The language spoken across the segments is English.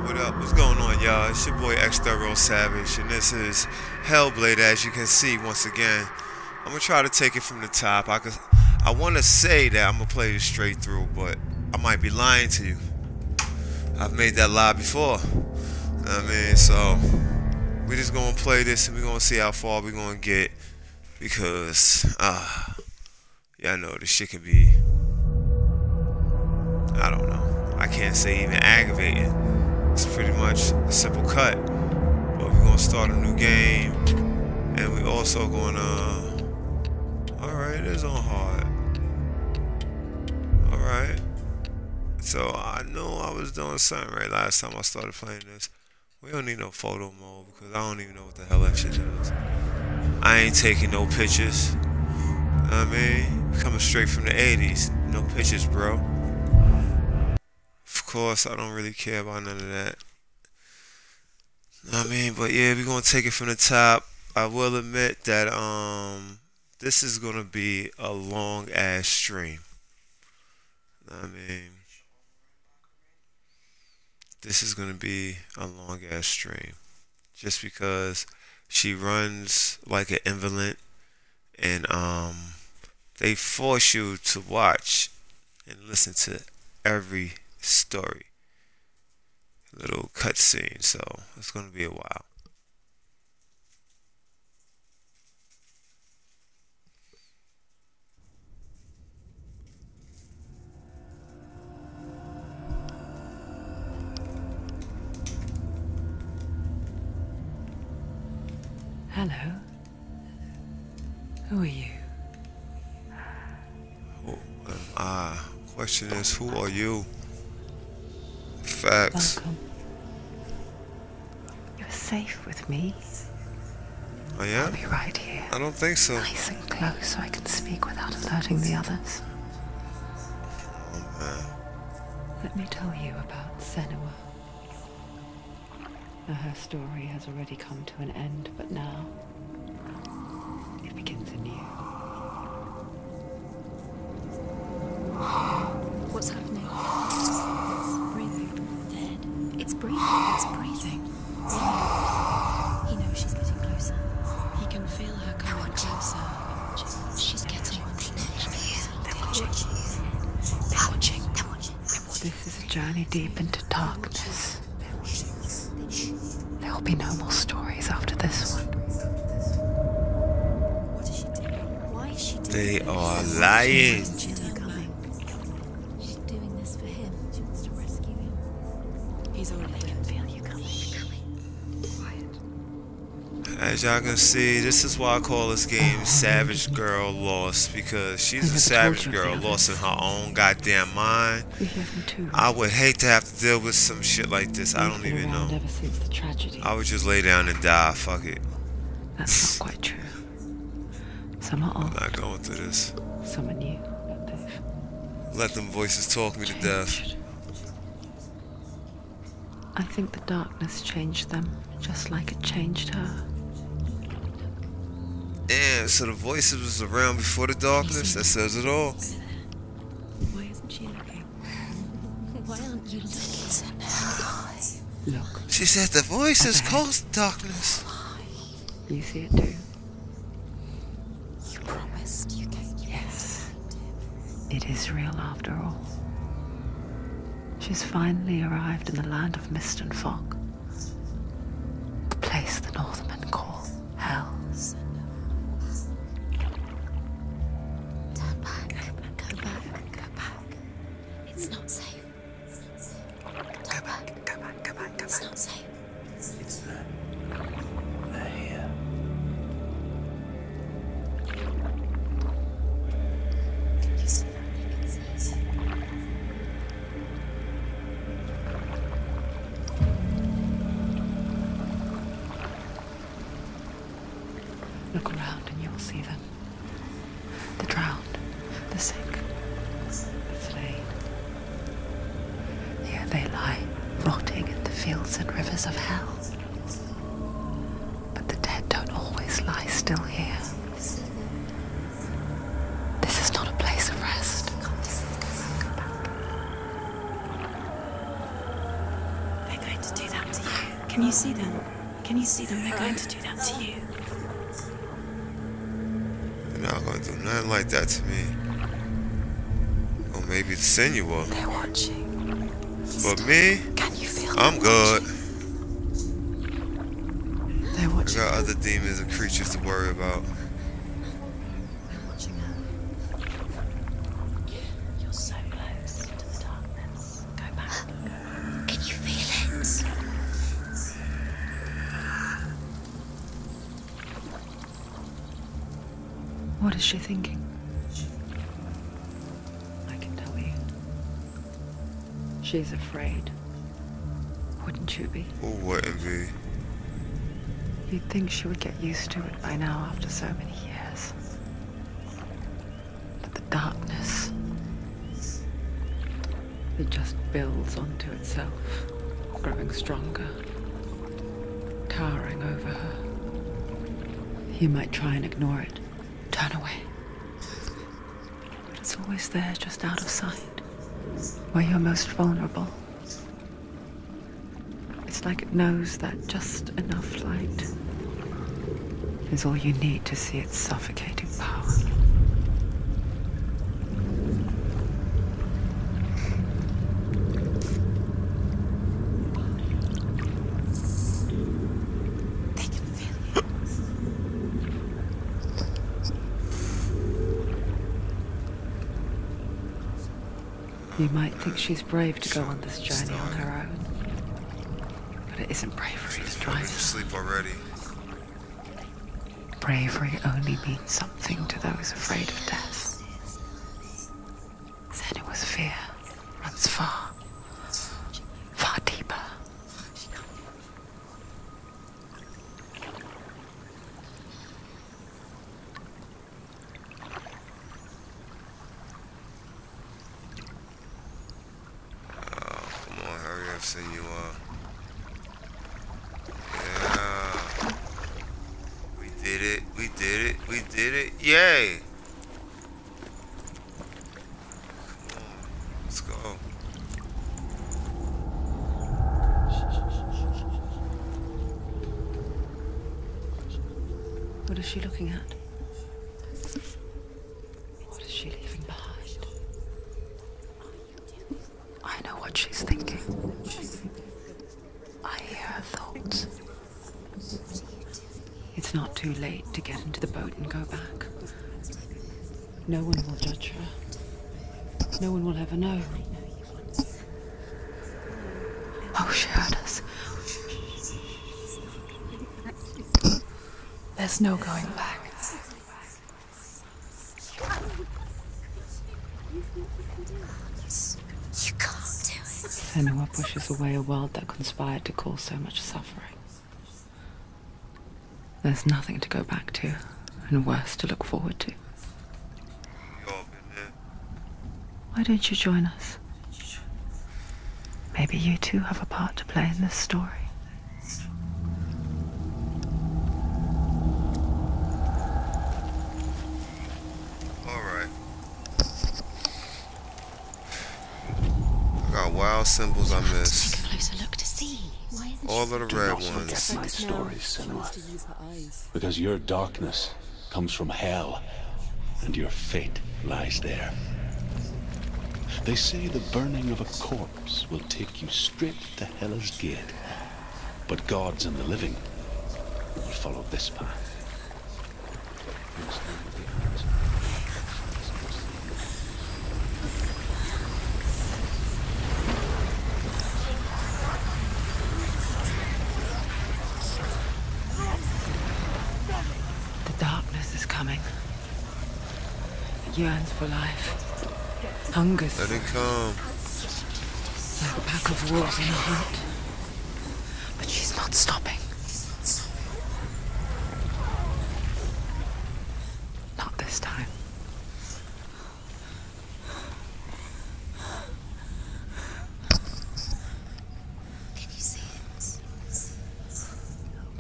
What up? What's going on, y'all? It's your boy X Thorough Savage, and this is Hellblade. As you can see, once again, I'm gonna try to take it from the top. I want to say that I'm gonna play this straight through, but I might be lying to you. I've made that lie before. I mean, so we just gonna play this, and we're gonna see how far we're gonna get, because yeah, I know this shit can be, I don't know. I can't say even aggravating. It's pretty much a simple cut. But we're gonna start a new game, and we also gonna. Alright, it is on hard. Alright. So I know I was doing something right last time I started playing this. We don't need no photo mode because I don't even know what the hell that shit does. I ain't taking no pictures. I mean, coming straight from the 80s. No pictures, bro. Of course, I don't really care about none of that. I mean, but yeah, we're gonna take it from the top. I will admit that this is gonna be a long ass stream. I mean, this is gonna be a long ass stream, just because she runs like an invalid, and they force you to watch and listen to every story, little cutscene, so it's gonna be a while. Hello. Who are you? Question is, who are you? Facts. Welcome. You're safe with me. I am? I'll be right here. I don't think so. Nice and close so I can speak without alerting the others. Oh man. Let me tell you about Senua. Now, her story has already come to an end, but now it begins anew. What's happening? It's breathing. Dead. It's breathing. It's breathing. He knows she's getting closer. He can feel her coming closer. She's getting closer. They're watching. They're watching. This is a journey deep into darkness. There will be no more stories after this one. What is she doing? Why is she doing They this? are lying. She's doing this for him. She wants to rescue him. He's already dead. I can feel you coming. Quiet. As y'all can see, this is why I call this game Savage Girl Lost, because she's a savage girl lost in her own goddamn mind. We hear them too. I would hate to have to deal with some shit like this. I don't even know. Ever since the tragedy. I would just lay down and die. Fuck it. That's not quite true. Some are I'm old, not going through this. some are new, but they've Let them voices talk me to death. changed. I think the darkness changed them, just like it changed her. Damn, so the voices was around before the darkness? That says it all. Why isn't she looking? Why aren't you looking? Look, She said the voices caused darkness. you see it too? You promised you came. Yes. It is real after all. She's finally arrived in the land of mist and fog. The place the Northmen call Hell. Turn back. Go back. Go back. It's not safe. Turn back. Go back. Go back. It's not safe. It's them. They're here. You see that? Look around and you will see them. The drowned, the sick, the slain. Here they lie, rotting in the fields and rivers of hell. But the dead don't always lie still here. This is not a place of rest. They're going to do Can you see them? Can you see them? They're going to do that to you. They're not gonna do nothing like that to me. Or maybe Senua. They're watching. But me, Can you feel I'm them good. watching? They're I watching. got other demons and creatures to worry about. They're watching her. You're so close to the darkness. Go back. Can you feel it? What is she thinking? I can tell you. She's afraid. Wouldn't you be? Who wouldn't be? You'd think she would get used to it by now after so many years. But the darkness, it just builds onto itself, growing stronger, towering over her. You might try and ignore it, turn away. But it's always there, just out of sight, where you're most vulnerable. It's like it knows that just enough light is all you need to see its suffocating power. They can feel it. You might think she's brave to go on this journey on her own. But it isn't bravery to Put me drive to her. sleep already. Bravery only means something to those afraid of death. Senua's fear runs far, far deeper. Come on, hurry up, Senua. Yeah. We did it. We did it. We did it. Yay. Come on. Let's go. What is she looking at? What is she leaving behind? I know what she's thinking. I hear her thoughts. It's not too late to get into the boat and go back. No one will judge her. No one will ever know. Oh, she heard us. There's no going back. You can't do it. Senua pushes away a world that conspired to cause so much suffering. There's nothing to go back to, and worse to look forward to. We all been there. Why don't you join us? Maybe you too have a part to play in this story. Alright. I got wild symbols I missed. Take a closer look to see. Why isn't All of the Do red not forget ones. my stories, Senua. Because your darkness comes from hell, and your fate lies there. They say the burning of a corpse will take you straight to Hela's gate. But gods and the living will follow this path. The darkness is coming. It yearns for life. Hungers Let it come. like a pack of wolves on a hunt. But she's not stopping. Not this time. Can you see it?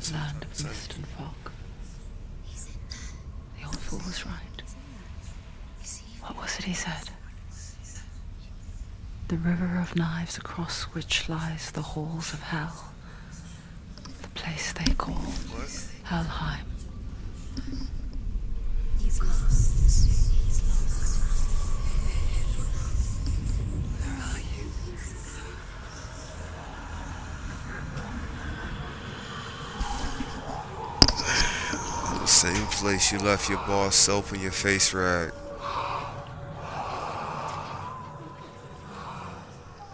The land of mist and fog. He's in there. The old fool was right. Is he? What was it he said? The river of knives across which lies the halls of hell place they call Helheim. He's lost. He's lost. Where are you? The same place you left your bar soap and your face rag.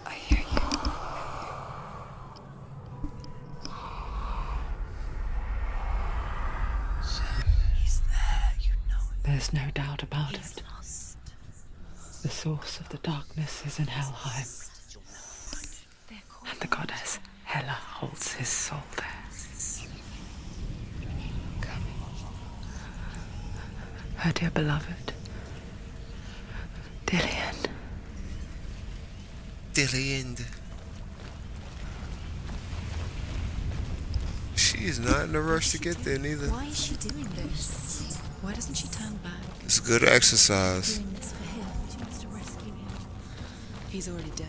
I hear you. He's there, you know it. There's no doubt about He's it. lost. The source of the darkness is in Helheim, and the goddess Hela holds his soul there. Come. Her dear beloved, Dillian. Dillian. She's not in a rush to get there neither. Why is she doing this? Why doesn't she turn back? It's good exercise. Doing this for him. She wants to rescue him. He's already dead.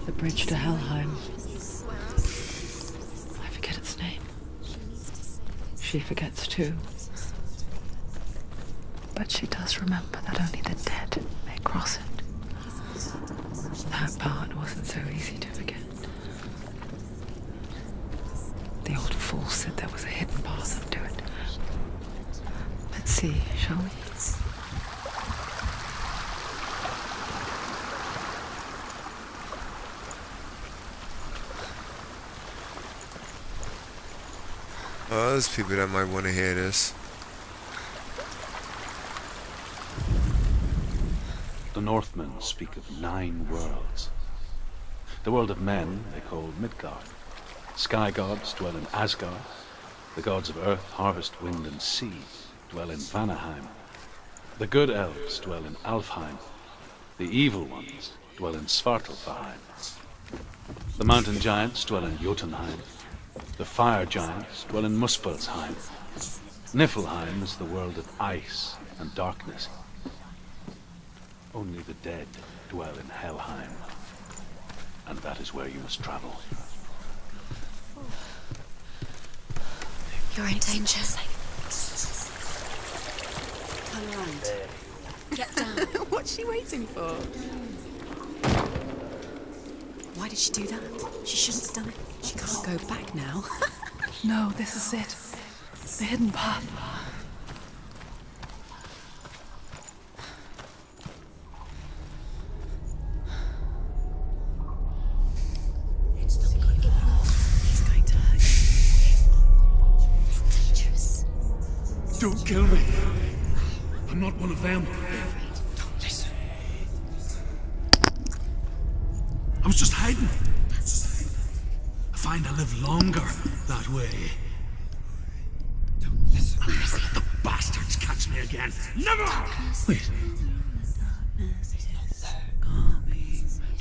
The bridge to Helheim. I forget its name. She forgets too. But she does remember that only the dead may cross it. That part wasn't so easy to forget. The old fool said there was a hidden path up to it. Let's see, shall we? Oh, there's people that might want to hear this. The Northmen speak of 9 worlds. The world of men they call Midgard. Sky gods dwell in Asgard. The gods of earth, harvest, wind, and sea dwell in Vanaheim. The good elves dwell in Alfheim. The evil ones dwell in Svartalfheim. The mountain giants dwell in Jotunheim. The fire giants dwell in Muspelheim. Niflheim is the world of ice and darkness. Only the dead dwell in Helheim. And that is where you must travel. You're in danger. Turn around. Get down. What's she waiting for? Why did she do that? She shouldn't have done it. She can't go back now. No, this is it. The hidden path. It's not going to hurt. It's going to hurt you. It's dangerous. Don't kill me. I'm not one of them. Don't listen. I was just hiding. I find I live longer that way. Don't listen. I'll never let the bastards catch me again. Never! Wait.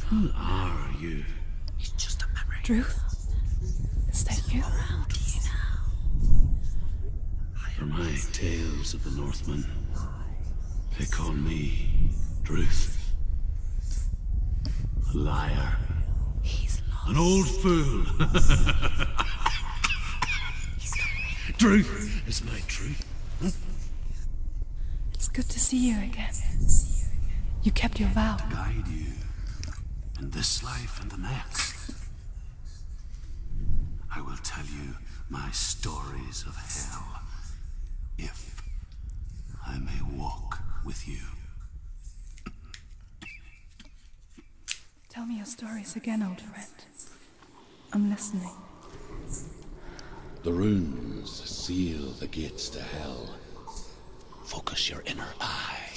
Who are you? It's just a memory. Druth? Is that you? Around you now. For my tales of the Northmen, they call me Druth. A liar. He's lost. An old fool. Truth is my truth. It's good to see you again. You kept your vow. Guide you in this life and the next. I will tell you my stories of hell, if I may walk with you. Tell me your stories again, old friend. I'm listening. The runes seal the gates to hell. Focus your inner eye,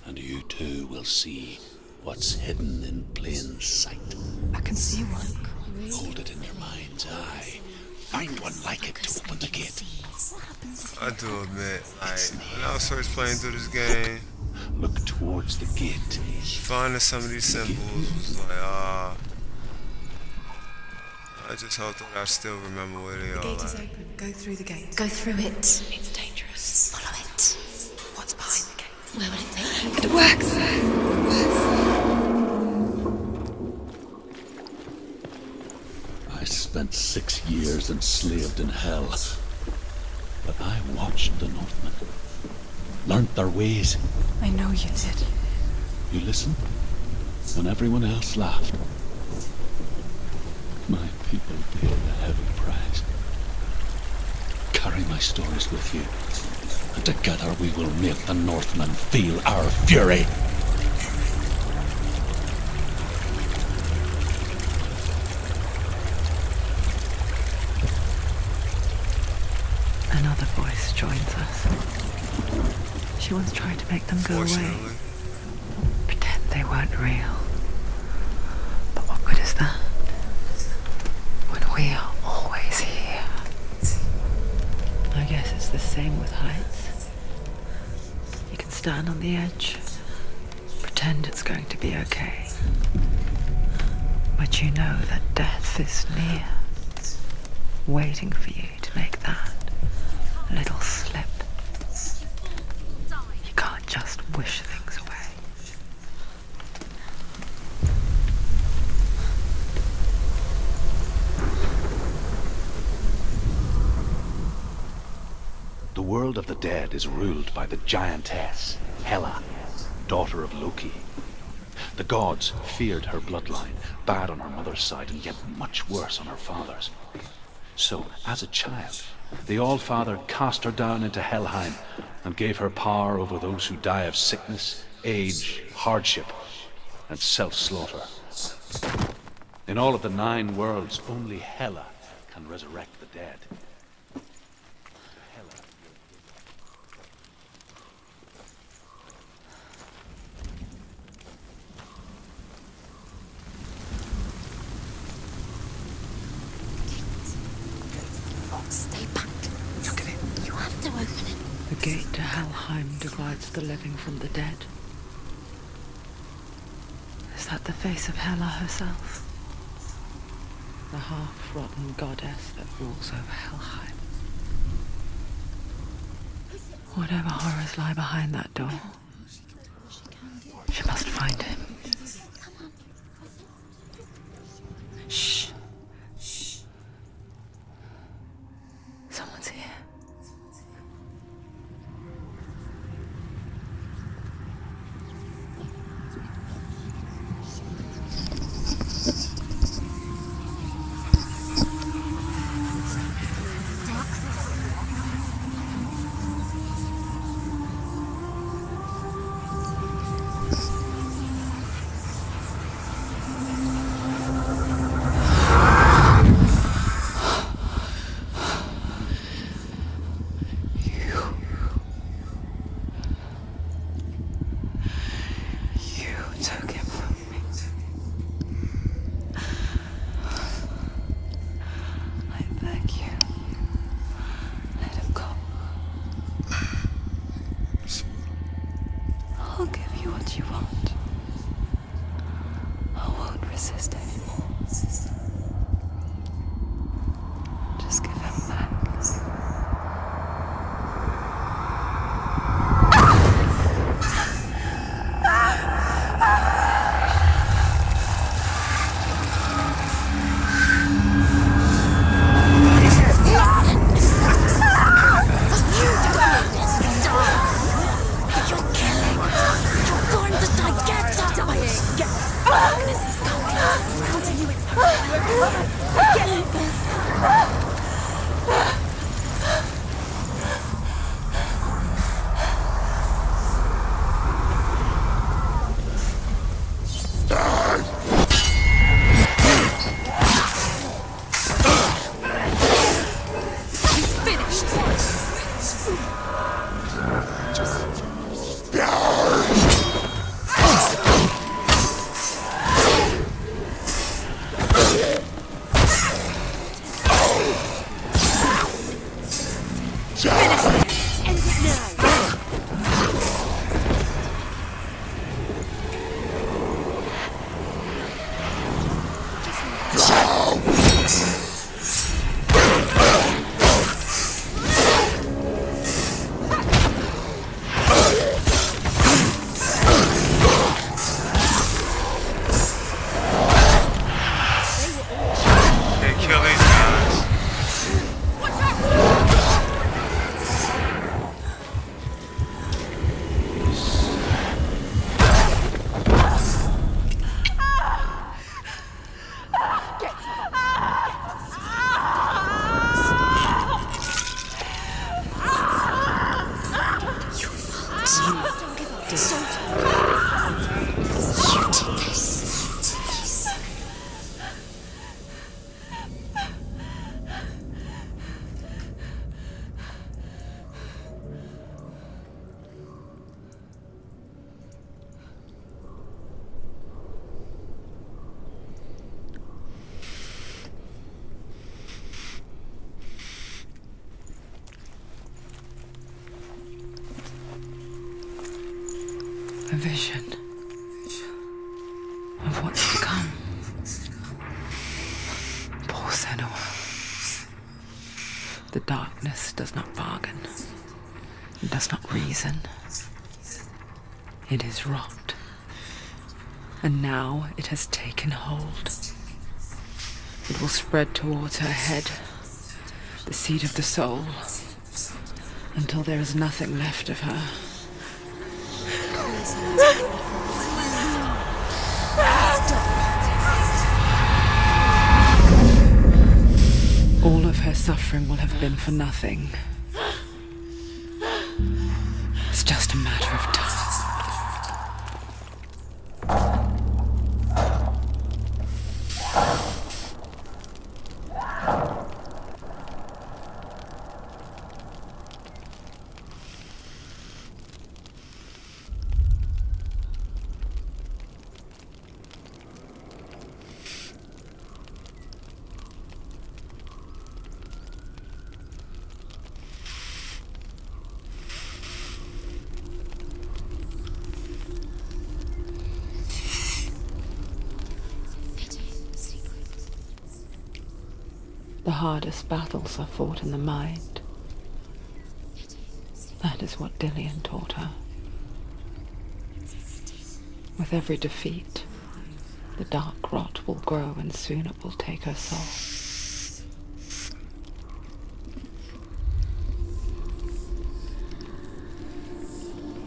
and you too will see what's hidden in plain sight. I can see one. Hold it in your mind's eye. Find one like it to open the gate. I do admit, like, when I was first playing through this game, Look towards the gate. finding some of these symbols was like, I just hope that I still remember where they The are. gate is Like, open. Go through the gate. Go through it. It's dangerous. Follow it. What's behind the gate? Where will it take you? It works! spent 6 years enslaved in hell. But I watched the Northmen, learnt their ways. I know you did. You listened when everyone else laughed. My people paid a heavy price. Carry my stories with you, and together we will make the Northmen feel our fury. Another voice joins us. She once tried to make them go away. Pretend they weren't real. But what good is that? When we are always here. I guess it's the same with heights. You can stand on the edge, pretend it's going to be okay. But you know that death is near, waiting for you to make that little slip. You can't just wish things away. The world of the dead is ruled by the giantess, Hela, daughter of Loki. The gods feared her bloodline, bad on her mother's side and yet much worse on her father's. So, as a child, the All-Father cast her down into Helheim and gave her power over those who die of sickness, age, hardship, and self-slaughter. In all of the 9 worlds, only Hela can resurrect the dead. Stay back. Look at it. You have to open it. The gate to Helheim divides the living from the dead. Is that the face of Hela herself? The half-rotten goddess that rules over Helheim. Whatever horrors lie behind that door, she must find him. Shh. Someone's here. I'll give you what you want. I won't resist anymore. Just give him back. vision of what's to come. Poor Senua. The darkness does not bargain. It does not reason. It is wrought. And now it has taken hold. It will spread towards her head, the seat of the soul, until there is nothing left of her. All of her suffering will have been for nothing. It's just a matter of time. The hardest battles are fought in the mind. That is what Dillian taught her. With every defeat, the dark rot will grow and soon it will take her soul.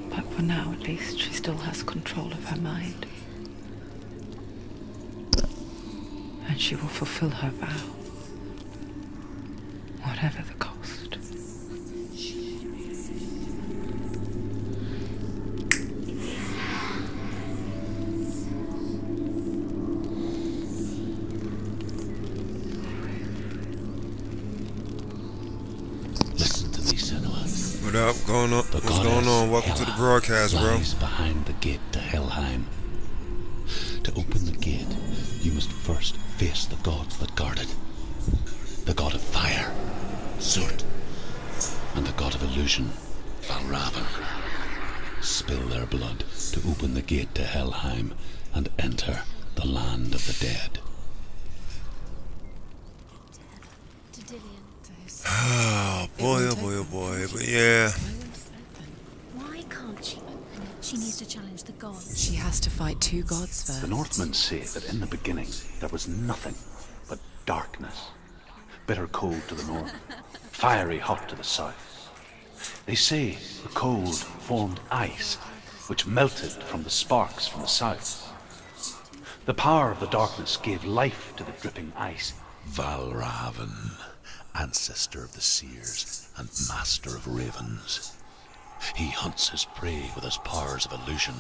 But for now, at least, she still has control of her mind. And she will fulfill her vow. Whatever the cost. Listen to me, Senua. What up? What's going on? Welcome to the broadcast, bro. Lies behind the gate to Helheim. To open the gate, you must first face the gods that guard it. The god of fire, Surt, and the god of illusion, Valravn. Spill their blood to open the gate to Helheim and enter the land of the dead. Oh boy, oh boy, oh boy. But yeah. Why can't she? She needs to challenge the gods. She has to fight two gods first. The Northmen say that in the beginning there was nothing but darkness. Bitter cold to the north, fiery hot to the south. They say the cold formed ice, which melted from the sparks from the south. The power of the darkness gave life to the dripping ice. Valravn, ancestor of the seers and master of ravens. He hunts his prey with his powers of illusion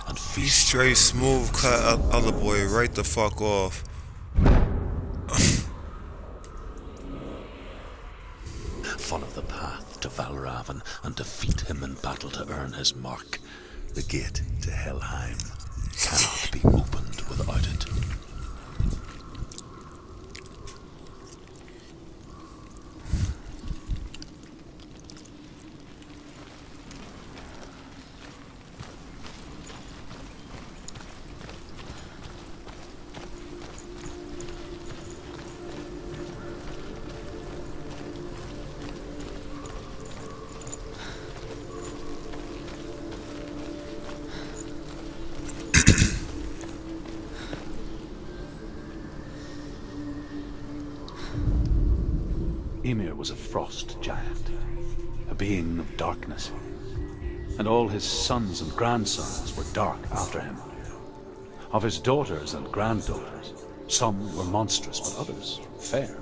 and He feasts. straight smooth cut other boy right the fuck off. Follow the path to Valravn and defeat him in battle to earn his mark. The gate to Helheim cannot be opened without it. Ymir was a frost giant, a being of darkness, and all his sons and grandsons were dark after him. Of his daughters and granddaughters, some were monstrous, but others fair.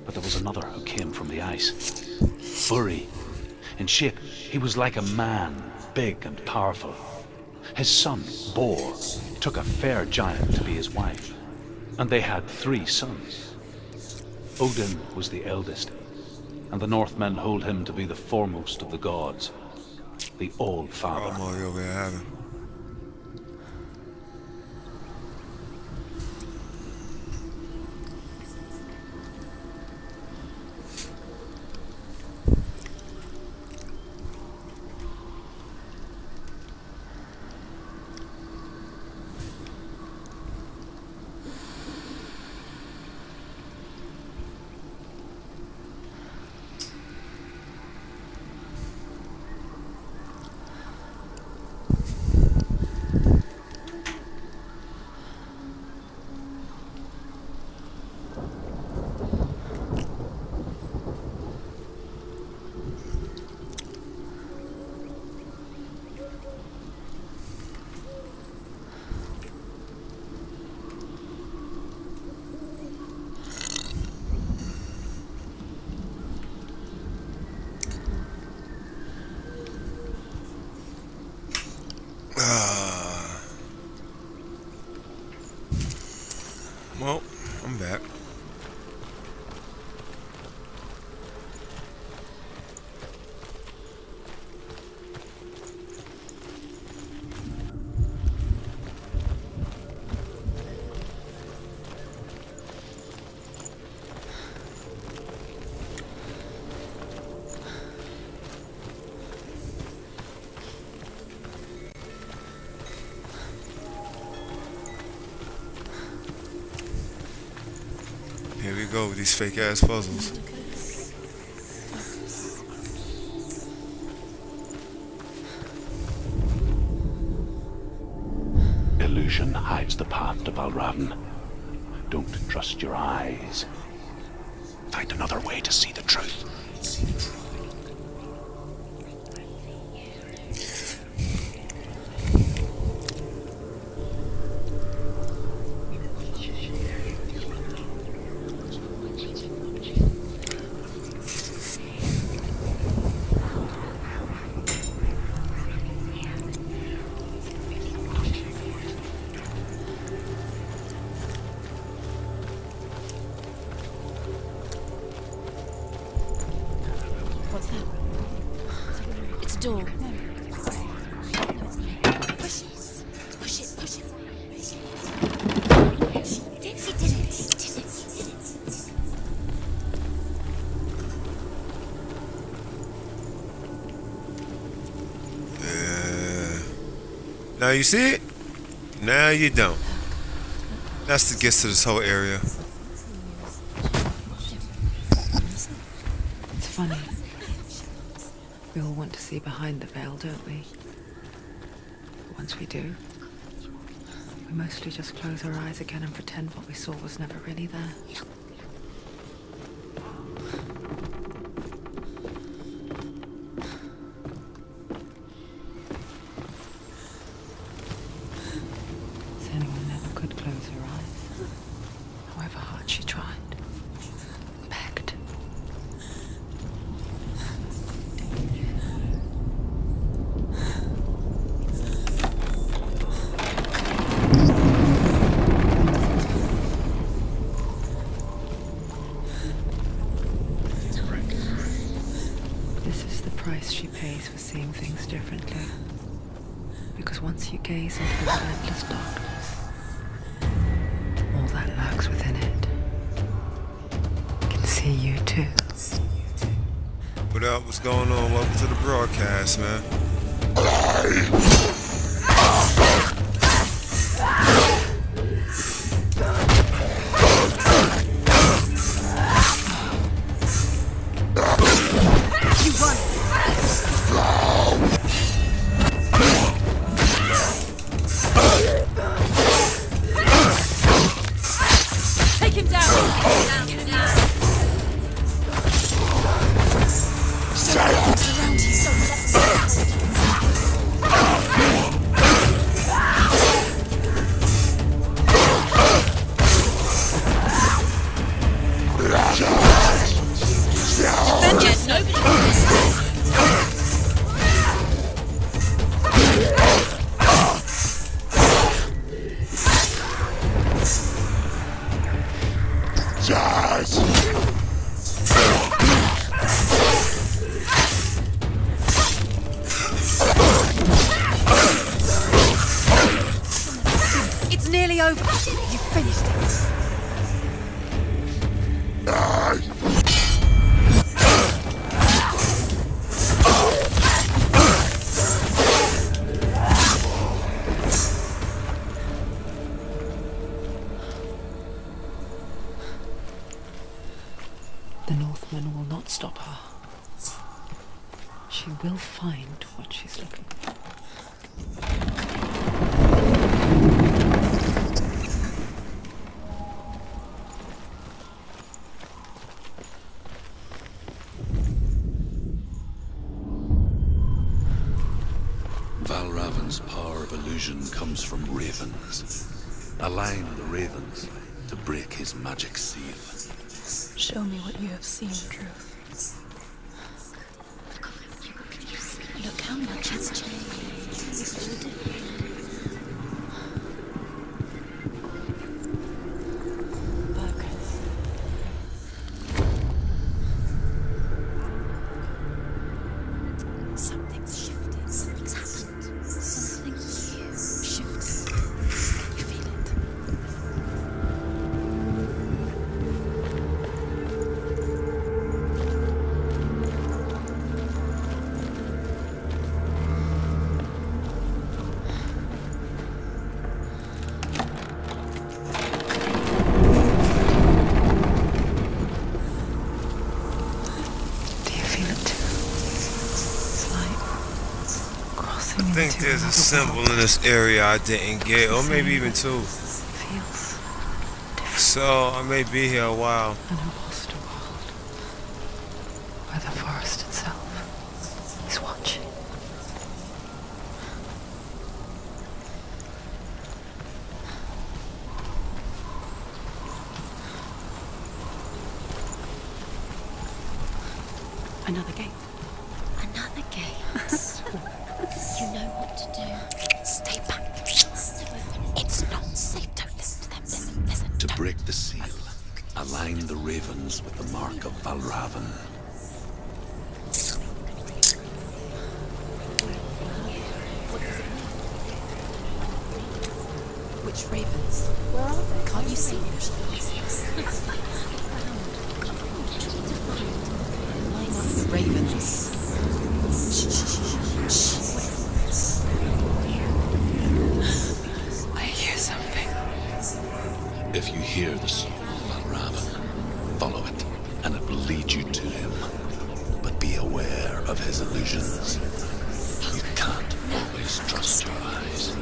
But there was another who came from the ice. Buri. In shape, he was like a man, big and powerful. His son, Bor, took a fair giant to be his wife, and they had 3 sons. Odin was the eldest, and the Northmen hold him to be the foremost of the gods, the All-Father. I'm over here having. Well, I'm back. Here we go with these fake ass puzzles. Illusion hides the path to Valravn. Don't trust your eyes. Find another way to see the truth. What's that? It's a door. No. Push it. Push it. Push it. She did it. She did it. She did it. Now you see it? Now you don't. That's the gist of this whole area. It's funny. We all want to see behind the veil, don't we? But once we do, we mostly just close our eyes again and pretend what we saw was never really there. So anyone never could close her eyes, however hard she tried. Begged. This is the price she pays for seeing things differently. Because once you gaze into the relentless darkness, all that lurks within it can see you too. What up? What's going on? Welcome to the broadcast, man. Take him down. Get him down. Surround you. Vengeance, it's nearly over. You finished it. The Northman will not stop her. She will find what she's looking for. Valravn's power of illusion comes from ravens. Align the ravens to break his magic seal. Show me what you have seen, Truth. Look how much it's changed. It's all different. think there's a symbol in this area I didn't get, or maybe even two. Feels So I may be here a while. an imposter world where the forest itself is watching. Another gate. Another gate. You know what to do. Stay back. It's not safe. Don't listen to them. Listen. To break the seal, align the ravens with the mark of Valravan. Which ravens? Where are they? Can't you see them? Ravens. I hear something. If you hear the song of Valravan, follow it, and it will lead you to him. But be aware of his illusions. You can't always trust your eyes.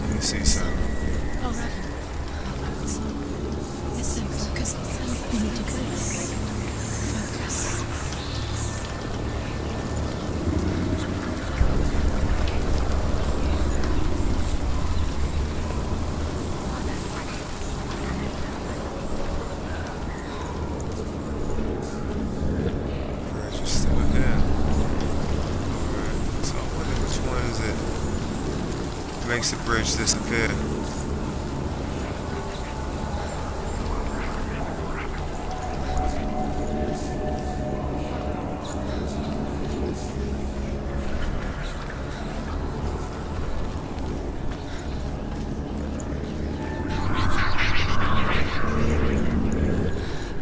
Let me see something. Oh, Raven. Listen, focus. You need to focus. Bridge is still here. Alright, so I wonder which one is it? Makes the bridge disappear.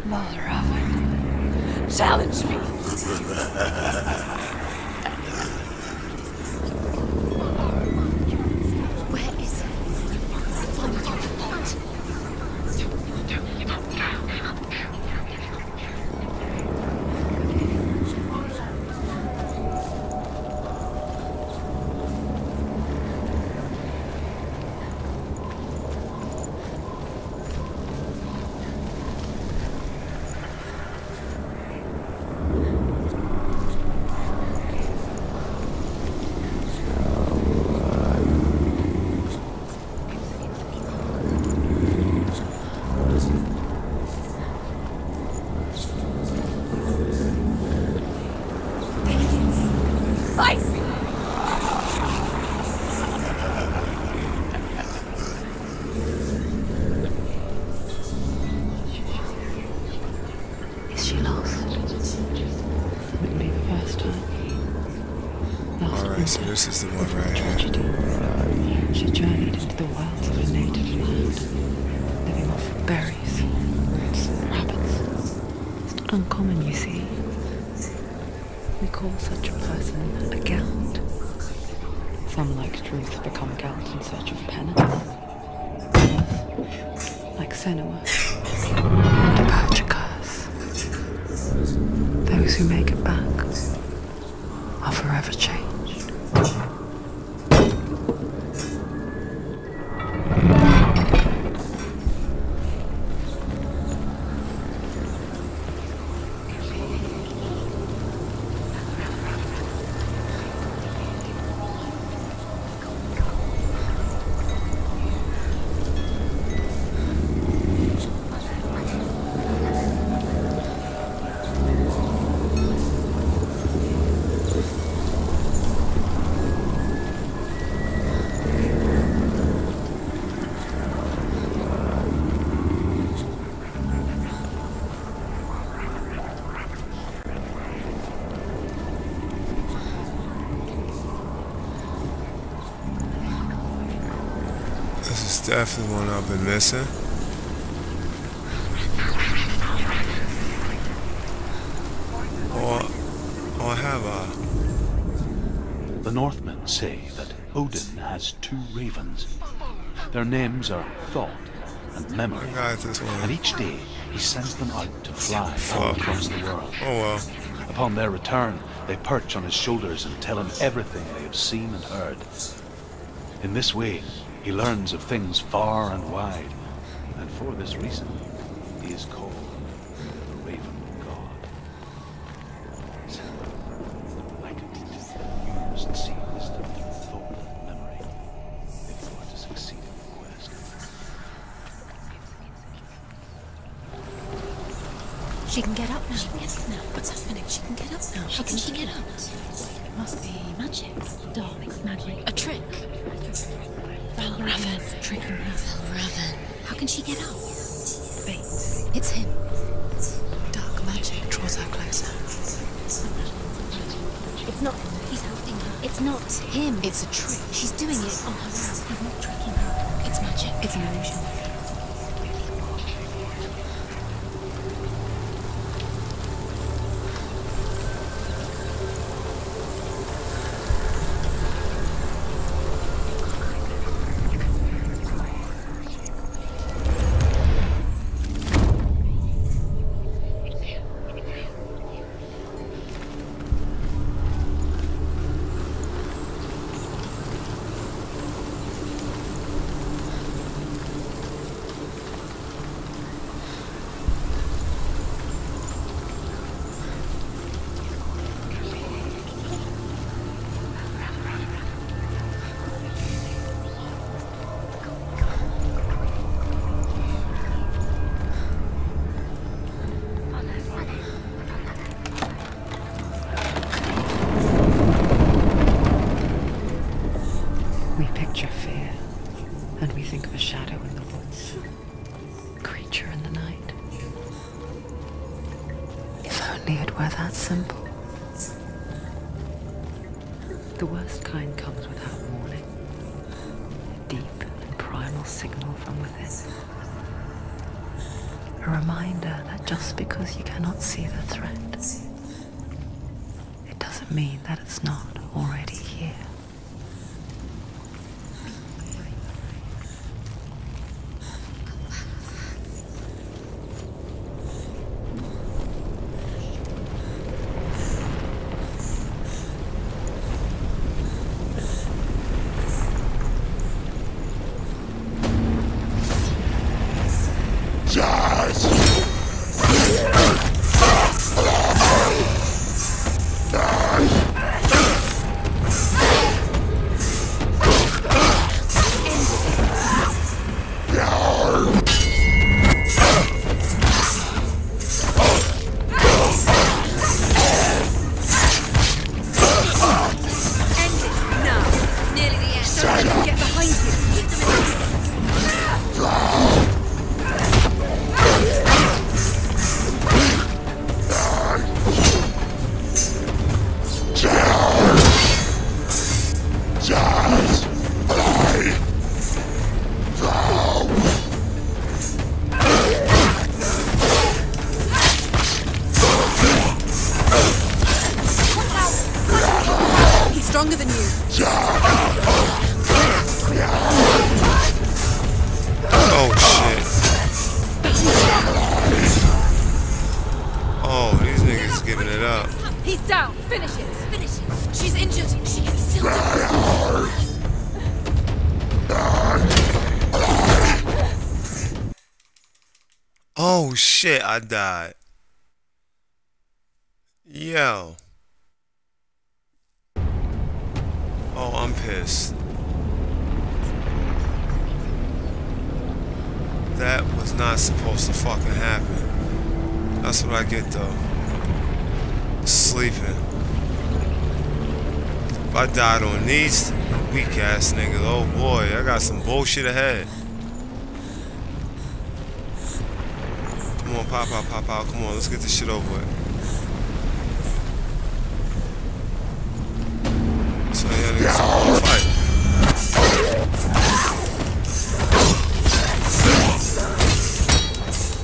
Valravan, challenge me. Where is it? Find your spot. Is she lost? Wouldn't be the first time. Last Alright, so winter, this is the one before right here. tragedy, she journeyed into the wilds of her native land, living off berries, roots, and rabbits. It's not uncommon, you see. We call such a person a Gelt. Some, like Truth, become Gelt in search of penance. Others, like Senua, purge a curse. Those who make it back are forever changed. This is definitely one I've been missing. Or have I? say that Odin has two ravens. Their names are Thought and Memory, I got this one. and each day he sends them out to fly all across the world. Oh well. Upon their return, they perch on his shoulders and tell him everything they have seen and heard. In this way, he learns of things far and wide, and for this reason, he is called the Raven God. I can teach you that you must see wisdom through thought and memory if you are to succeed in the quest. She can get up now. She can get up now. What's happening? She can get up now. How can she get up? It must be magic. Dark magic. A trick. Valravan. Trickery. Valravan. How can she get up? Fate. It's him. Dark magic draws her closer. It's not him. He's helping her. It's not him. It's a trick. She's doing it on her own. He's not tricking her. It's magic. It's an illusion. That simple. The worst kind comes without warning. A deep and primal signal from within. A reminder that just because you cannot see the threat, it doesn't mean that it's not already here. Stronger than you. Oh shit. Oh, these niggas giving it up. He's down. Finish it. Finish it. She's injured. She can still do it. Oh shit, I died. Yo. Oh, I'm pissed. That was not supposed to fucking happen. That's what I get though. Sleeping. If I died on these weak ass niggas, oh boy, I got some bullshit ahead. Come on, pop out, pop out. Come on, let's get this shit over with. So yeah, niggas wanna fight.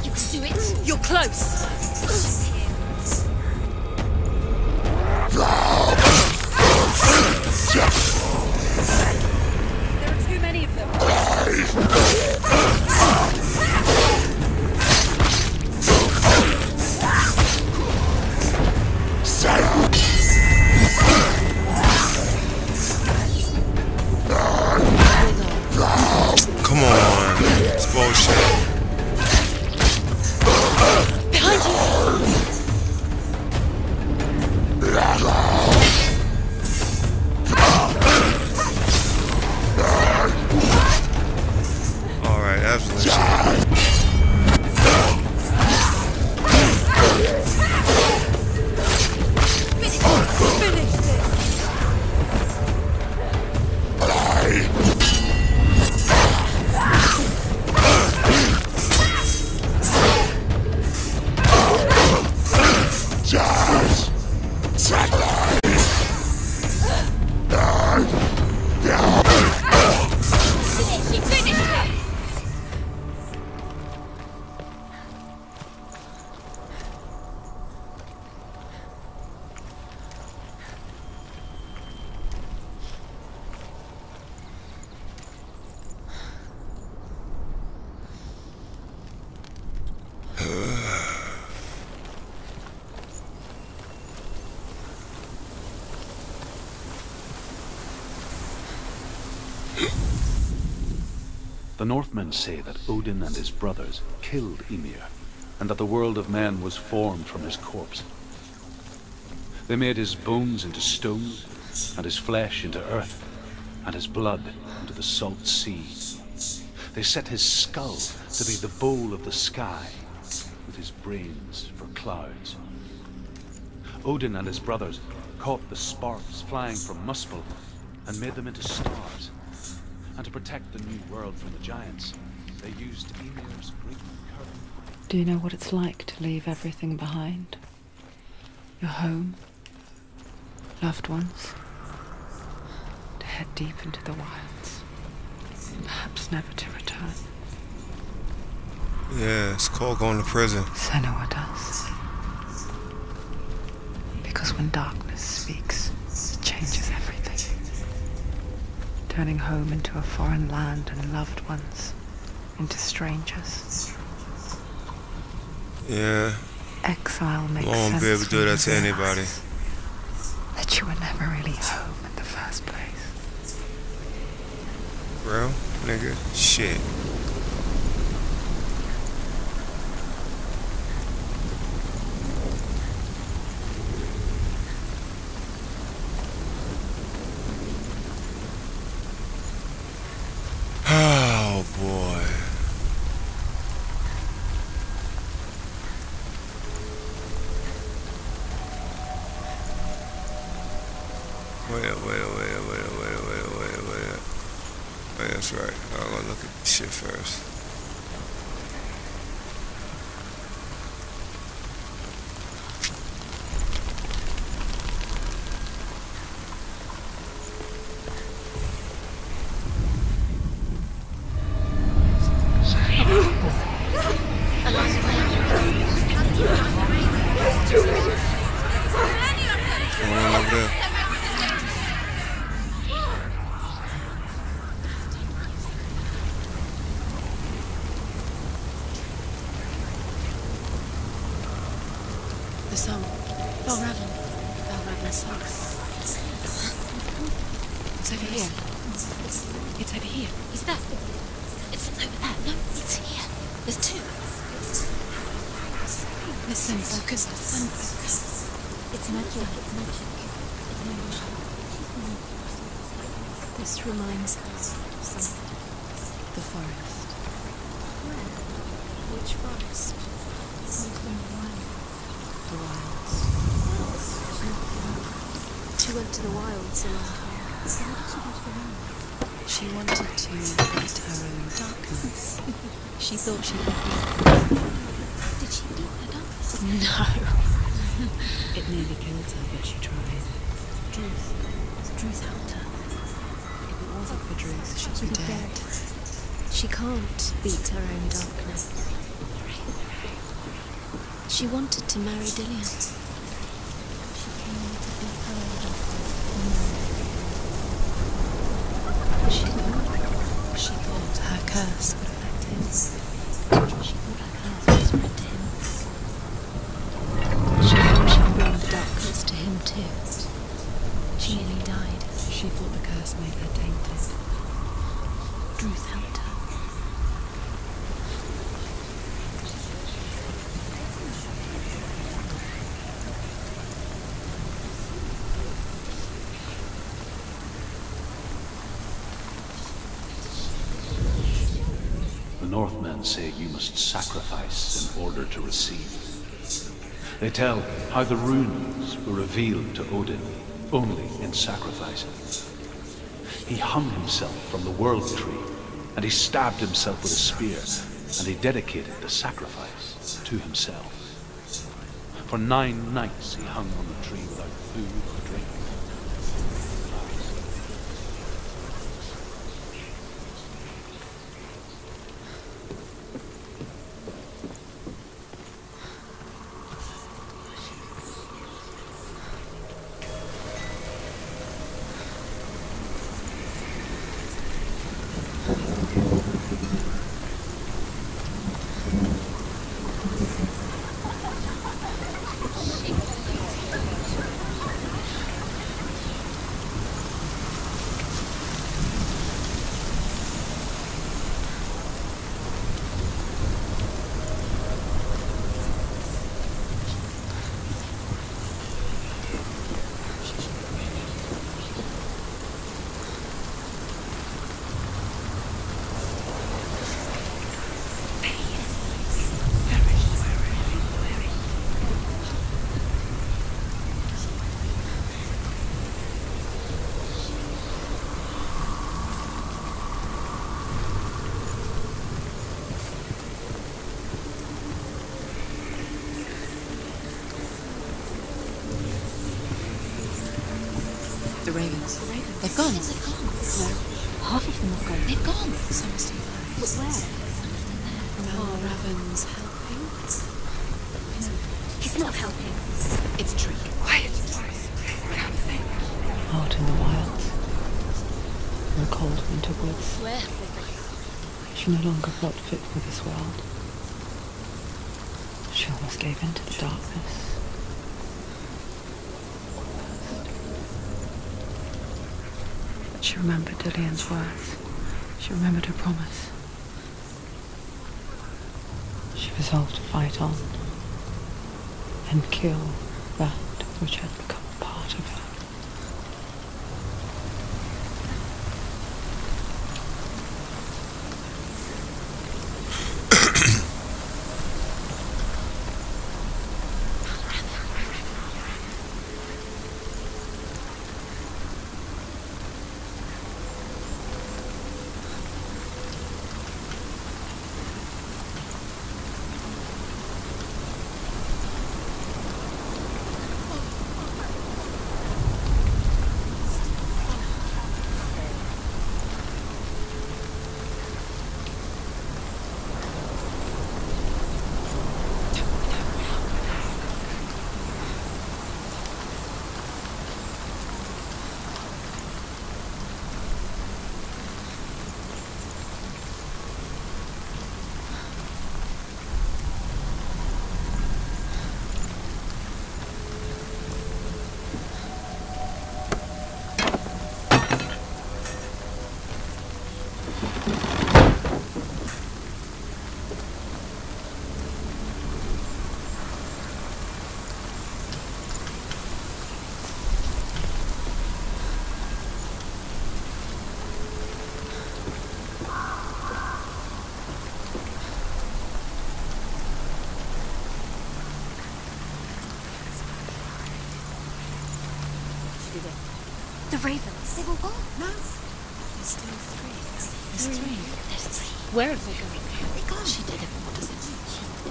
You can do it. You're close. The Northmen say that Odin and his brothers killed Ymir, and that the world of men was formed from his corpse. They made his bones into stone, and his flesh into earth, and his blood into the salt sea. They set his skull to be the bowl of the sky, with his brains for clouds. Odin and his brothers caught the sparks flying from Muspel and made them into stars. And to protect the new world from the giants, they used Ymir's great curve. Do you know what it's like to leave everything behind? Your home, loved ones, to head deep into the wilds, perhaps never to return. Yeah, it's called going to prison. Senua does. Because when darkness speaks, it changes everything. Turning home into a foreign land and loved ones into strangers. Yeah. Exile makes sense. I won't be able to do that to anybody. That you were never really home in the first place. Bro, nigga, shit. Oh boy. Wait, that's right. I'm gonna look at this shit first. The song. Belraven. Belraven's song. It's over here. It's over here. Is that? It's over there. No, it's here. There's two. Listen, focus. Listen, focus. It's magic. It's magic. It's magic. This reminds us of something. The forest. Where? Which forest? The wilds. She went to the wilds alone. She wanted to fight her own darkness. She thought she would be. Did she eat her darkness? No. It nearly killed her, but she tried. Druth helped her. If it wasn't for Druth, she'd be dead. She can't beat her own darkness. She wanted to marry Dillian. She came to beat her own darkness. She thought her curse would affect him. She thought her curse would spread to him. She thought she'd bring the darkness to him too. She nearly died. She thought the curse made her tainted. Druth helped her. The Northmen say you must sacrifice in order to receive. They tell how the runes were revealed to Odin only in sacrifice. He hung himself from the world tree, and he stabbed himself with a spear, and he dedicated the sacrifice to himself. For 9 nights he hung on the tree without food or drink. The ravens. They've gone. No, half of them have gone. They've gone. So must you. But where? Mal Raven's helping. He's not helping. It's a trick. Quiet. Can't think. Out in the wilds, in the cold winter woods, Where? she no longer felt fit for this world. She almost gave in to the darkness. But she remembered Dillian's words. She remembered her promise. She resolved to fight on and kill that which had become a part of her. The ravens. They've all gone. No. There's still three. There's three. Where have they gone? They're gone. She did it. What does it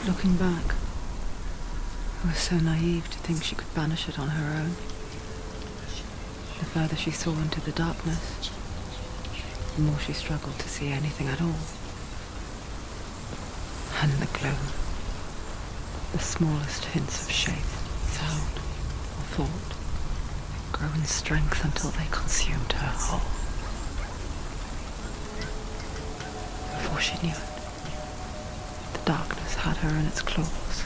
mean? Looking back, I was so naive to think she could banish it on her own. The further she saw into the darkness, the more she struggled to see anything at all. And the glow, the smallest hints of shape, sound, or thought, grow in strength until they consumed her whole. Before she knew it, the darkness had her in its claws.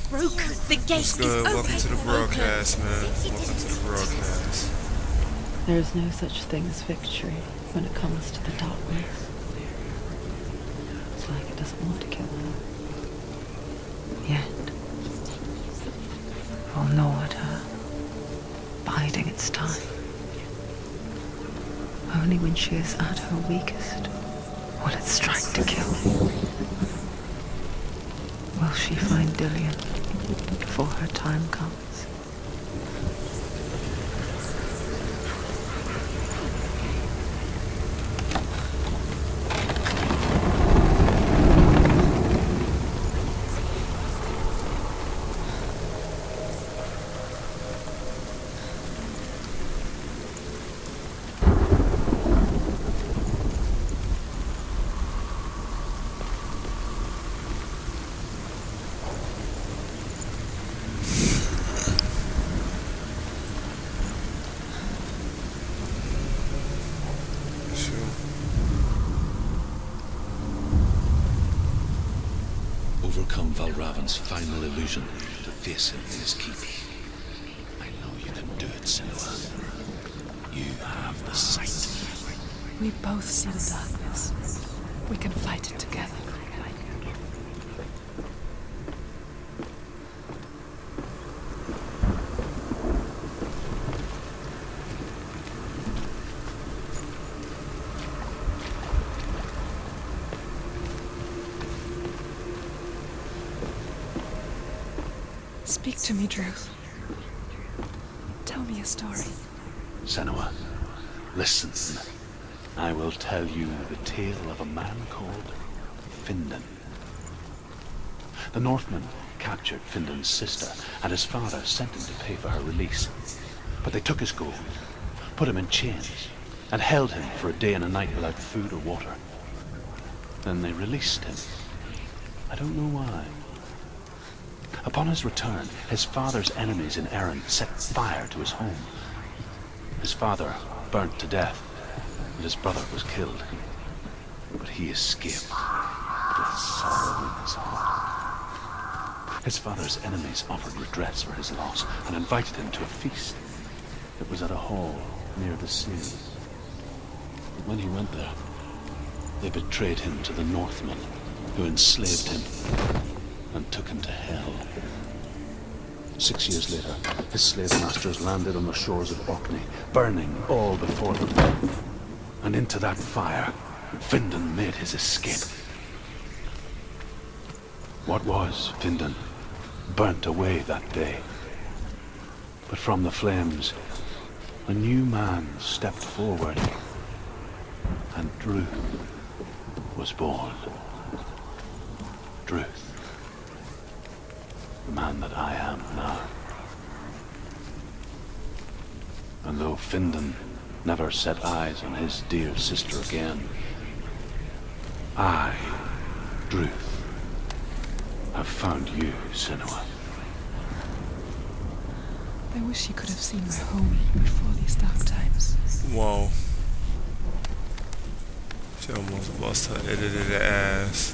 Broke. The gate What's good? Welcome to the broadcast, man. Welcome to the broadcast. There is no such thing as victory when it comes to the darkness. It's like it doesn't want to kill her. Yet, it will gnaw at her, biding its time. Only when she is at her weakest will it strike to kill. Will she find Dillian before her time comes? Overcome Valravan's final illusion to face him in his keep. I know you can do it, Senua. You have the sight. We both see the darkness. We can fight it together. Speak to me, Druth. Tell me a story. Senua, listen. I will tell you the tale of a man called Findan. The Northmen captured Findan's sister, and his father sent him to pay for her release. But they took his gold, put him in chains, and held him for a day and a night without food or water. Then they released him. I don't know why. Upon his return, his father's enemies in Erin set fire to his home. His father burnt to death, and his brother was killed. But he escaped with sorrow in his heart. His father's enemies offered redress for his loss and invited him to a feast. It was at a hall near the sea. But when he went there, they betrayed him to the Northmen, who enslaved him and took him to hell. 6 years later, his slave masters landed on the shores of Orkney, burning all before them. And into that fire, Findan made his escape. What was Findan burnt away that day. But from the flames, a new man stepped forward, and Druth was born. Druth. The man that I am now. And though Findan never set eyes on his dear sister again, I, Druth, have found you, Senua. I wish you could have seen my home before these dark times. Whoa. She almost bust her edited ass.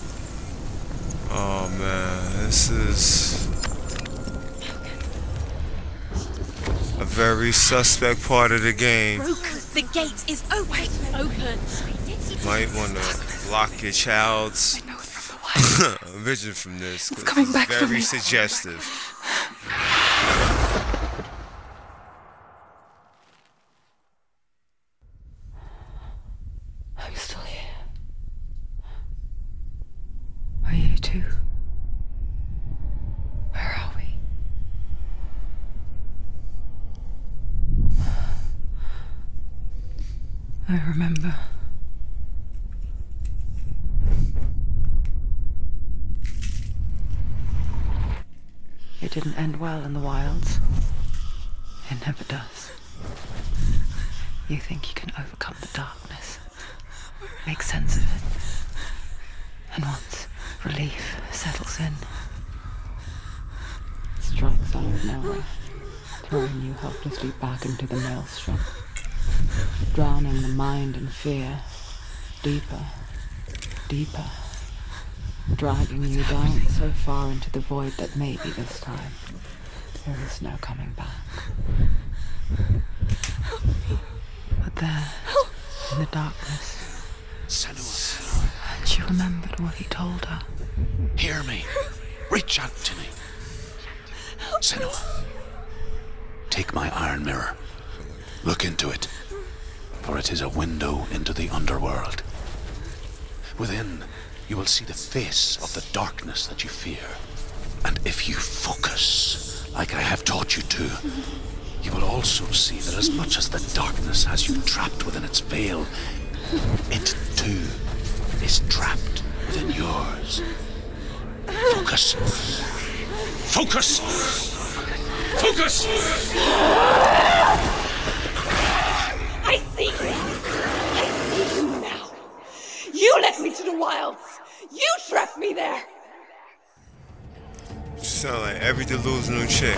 Oh man, this is a very suspect part of the game. The gate is open. Might want to block your child's vision from this. It's coming back for very me. suggestive. I'm still here. Are you too? Where are we? I remember. It didn't end well in the wilds. It never does. You think you can overcome the darkness, make sense of it, and once relief settles in, it strikes out of nowhere, throwing you helplessly back into the maelstrom, drowning the mind in fear, deeper, deeper, dragging you down so far into the void that maybe this time there is no coming back. But there, in the darkness, Senua, and she remembered what he told her. hear me. Reach out to me. Senua, take my iron mirror. Look into it, for it is a window into the underworld. Within, you will see the face of the darkness that you fear. And if you focus, like I have taught you to, you will also see that as much as the darkness has you trapped within its veil, it too is trapped within yours. Focus. Focus! Focus! I see you! I see you now! You led me to the wilds! You trapped me there! She sound like every delusional chick.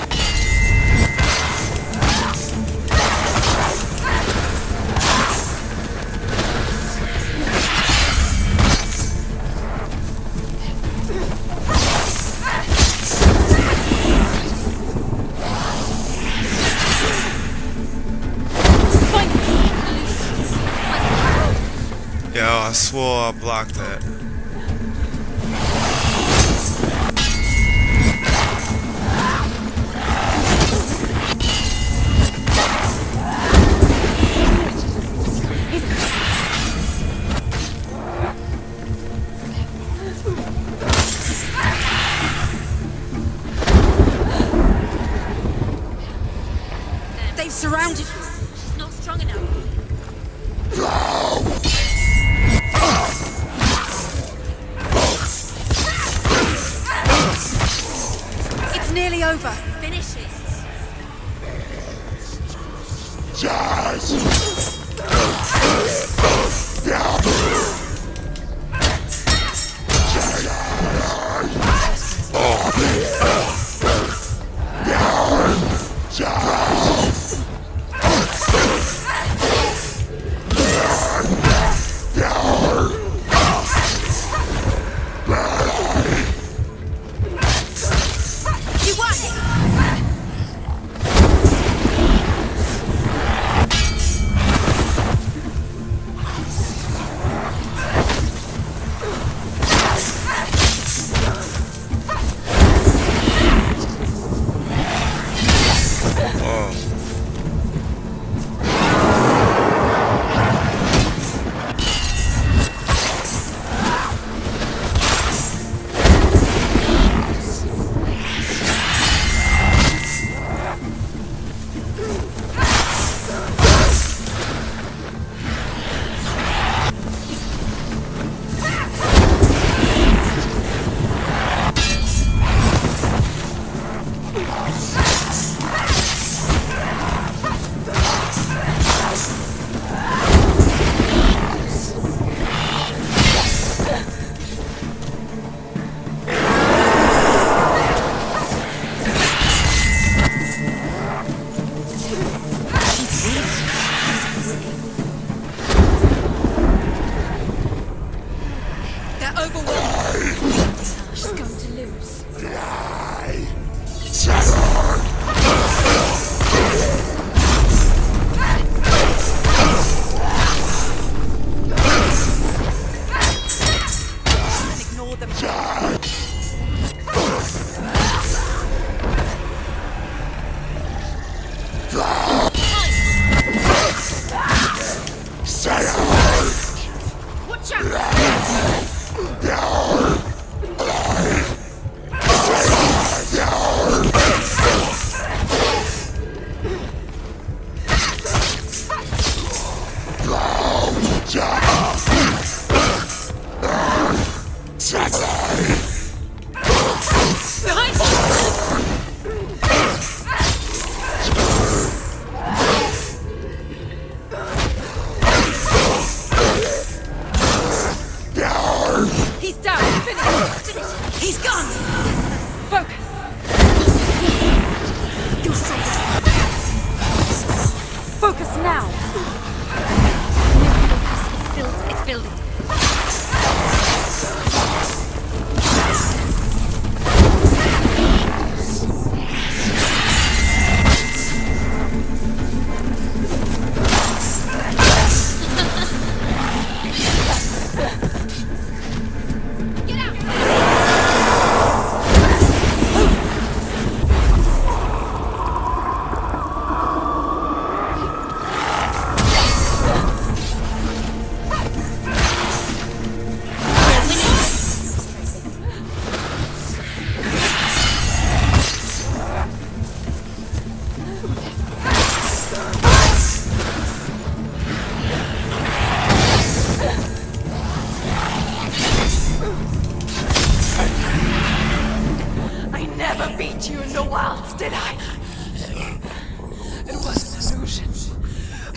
Yo, I swore I blocked that. surrounded you. She's not strong enough. It's nearly over. Finish it.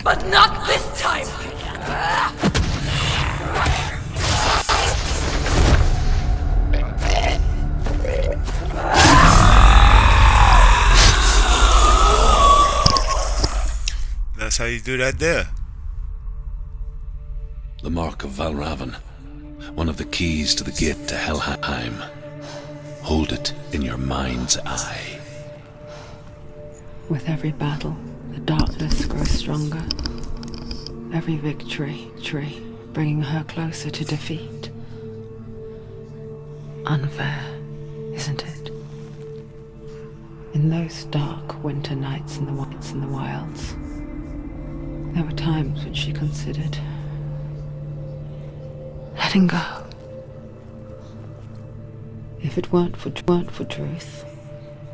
But not this time! That's how you do that there. The mark of Valravan, one of the keys to the gate to Helheim. Hold it in your mind's eye. With every battle, the darkness grows stronger. Every victory, bringing her closer to defeat. Unfair, isn't it? In those dark winter nights in the wilds, there were times when she considered letting go. If it weren't for truth,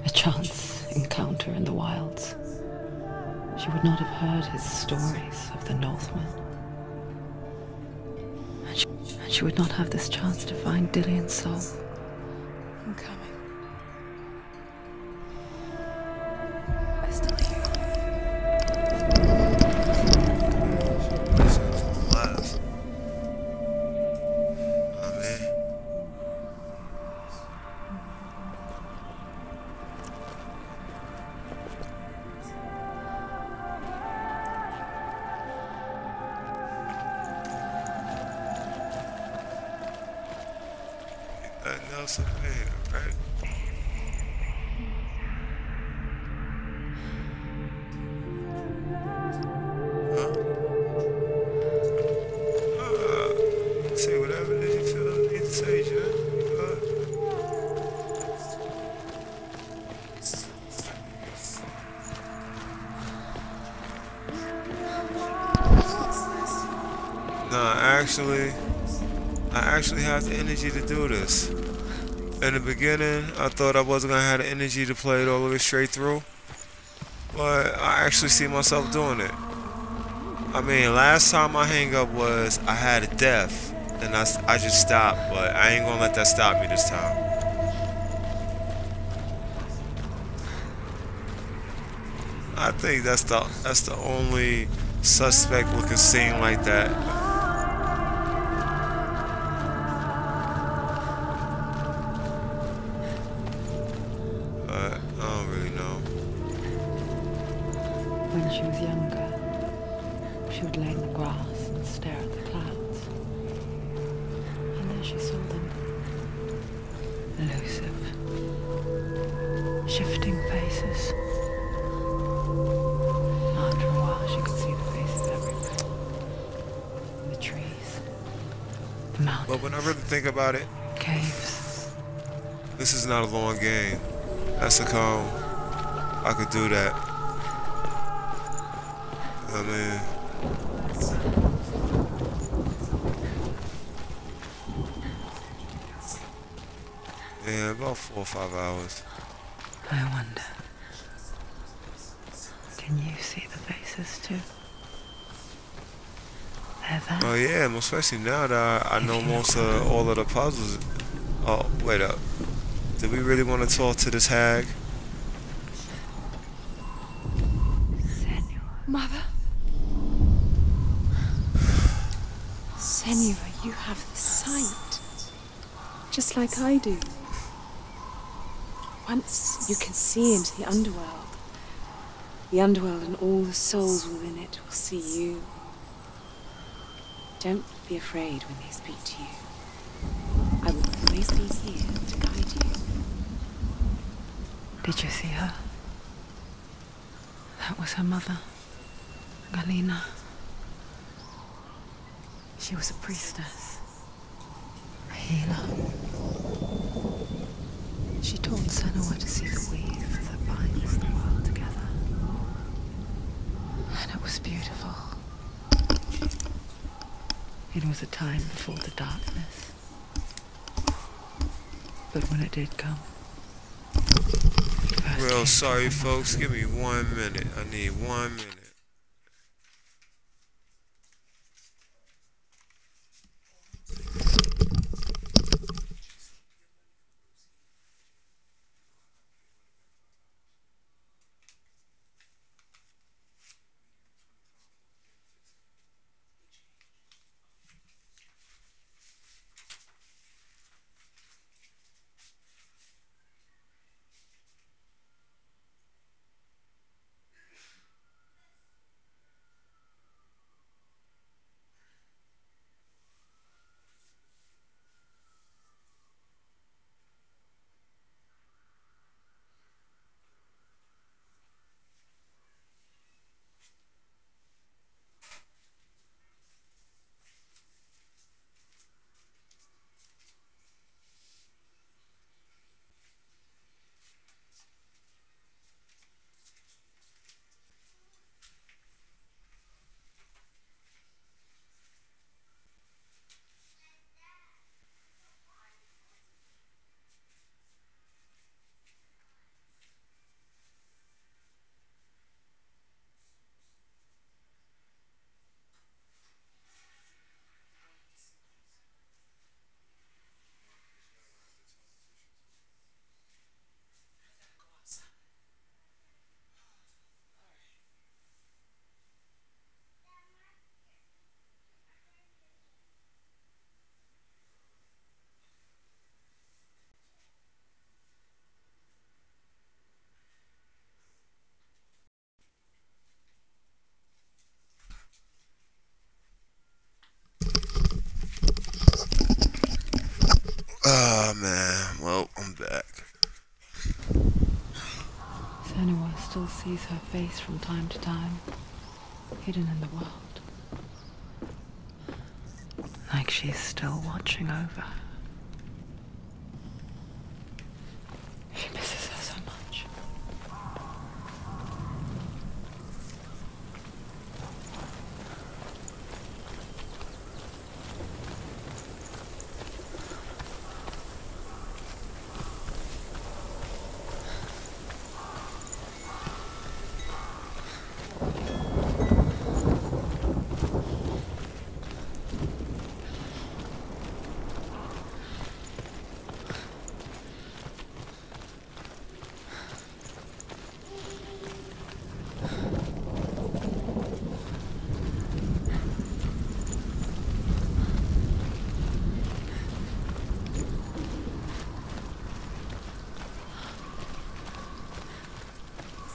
a chance encounter in the wilds, she would not have heard his stories of the Northmen. And she would not have this chance to find Dillion's soul. I'm coming. I still hear Last. I mean, nothing else up here, right? Huh? Say whatever it is you feel you need to say, Jen. You good? Nah, I actually have the energy to do this. In the beginning, I thought I wasn't gonna have the energy to play it all the way straight through, but I actually see myself doing it. I mean, last time my hang up was I had a death, and I just stopped, but I ain't gonna let that stop me this time. I think that's the only suspect looking scene like that. But I don't really know. When she was younger, she would lay in the grass and stare at the clouds. And there she saw them. Elusive. Shifting faces. After a while, she could see the faces everywhere. The trees. The mountains. But when I really think about it, Caves. this is not a long game. That's a calm. I could do that. I mean, yeah, about 4 or 5 hours. I wonder. Can you see the faces too? They're there. Oh yeah, especially now that I know most of all of the puzzles. Oh, wait up. Do we really want to talk to this hag? Mother? Senua, you have the sight. Just like I do. Once you can see into the underworld and all the souls within it will see you. Don't be afraid when they speak to you. I will always be here to guide you. Did you see her? That was her mother, Galina. She was a priestess, a healer. She taught Senua to see the weave that binds the world together. And it was beautiful. It was a time before the darkness. But when it did come, Real sorry, folks. Give me 1 minute. I need 1 minute. still sees her face from time to time, hidden in the world. Like she's still watching over her. She misses her so much.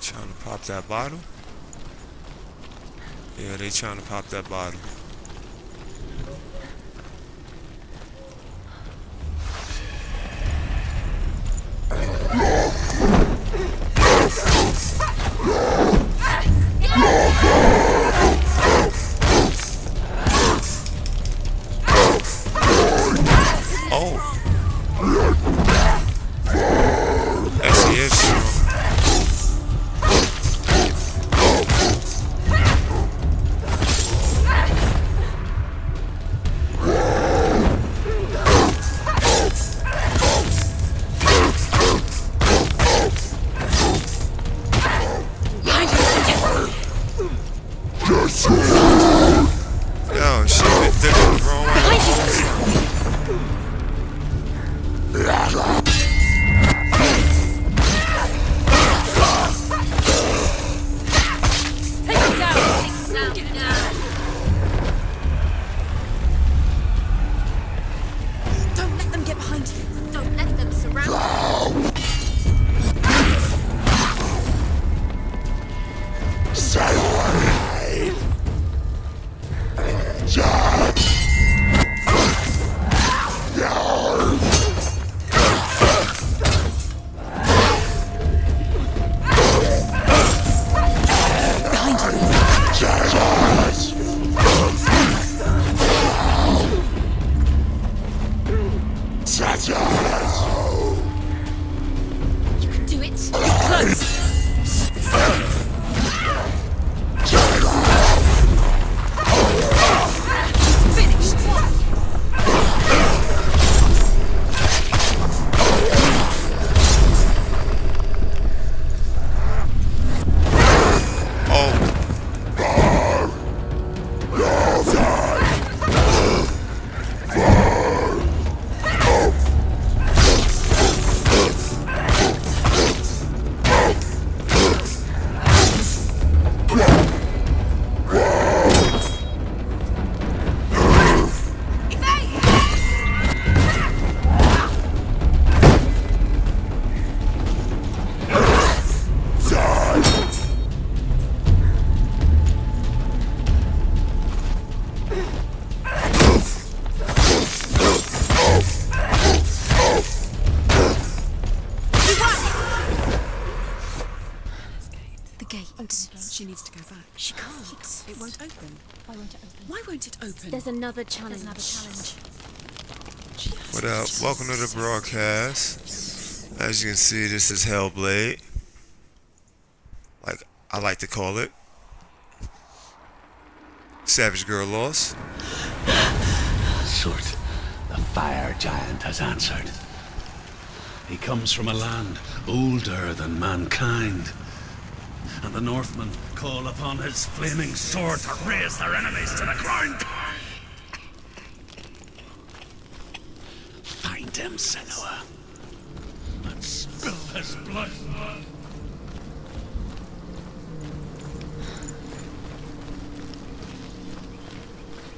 Trying to pop that bottle? Yeah, they trying to pop that bottle. Oh. Actually, is strong. Yo, shit, they're going the wrong way. Don't let them get behind you. Don't let them surround you. You can do it. You're close. She needs to go back. She can't. It won't open. Why won't it open? Why won't it open? There's another challenge. What up? Welcome to the broadcast. As you can see, this is Hellblade. Like I like to call it. Savage Girl Lost. Surt, the fire giant has answered. He comes from a land older than mankind. And the Northmen call upon his flaming sword to raze their enemies to the ground. Find him, Senua, and spill his blood.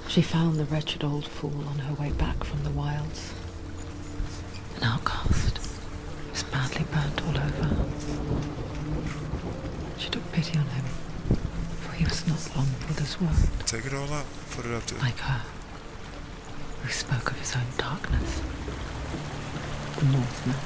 She found the wretched old fool on her way back from the wilds. An outcast, who was badly burnt all over. She took pity on him, for he was not long for this world. Take it all out. Put it up there. Like her, who spoke of his own darkness. The Northman.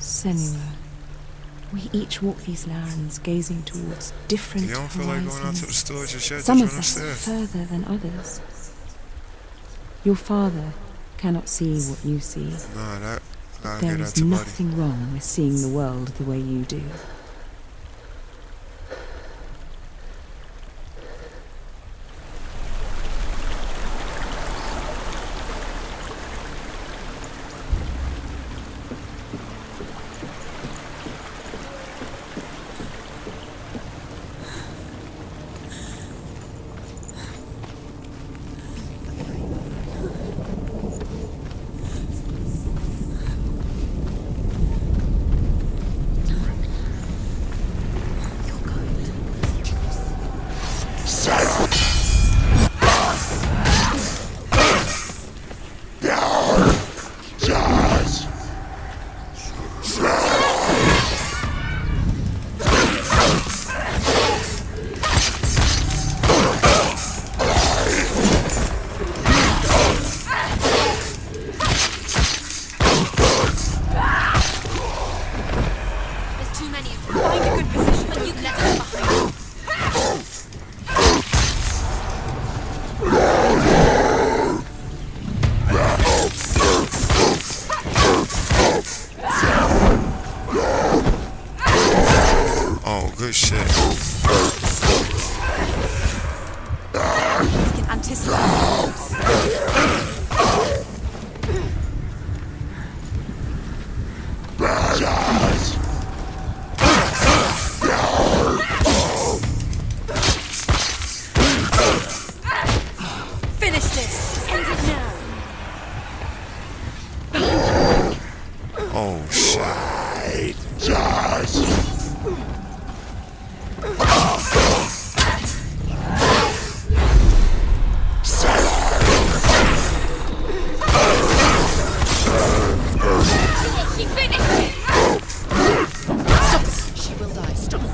Senua, we each walk these lands gazing towards different You don't feel like going out to the horizons. store just yet? Some Just of run us upstairs. further than others. Your father cannot see what you see. Nah, that gotta There get is out to Buddy. nothing wrong with seeing the world the way you do. Oh, good shit. We can anticipate moves. Finish this! End it now! Oh, shit. She finished it! Stop it! She will die. Stop it.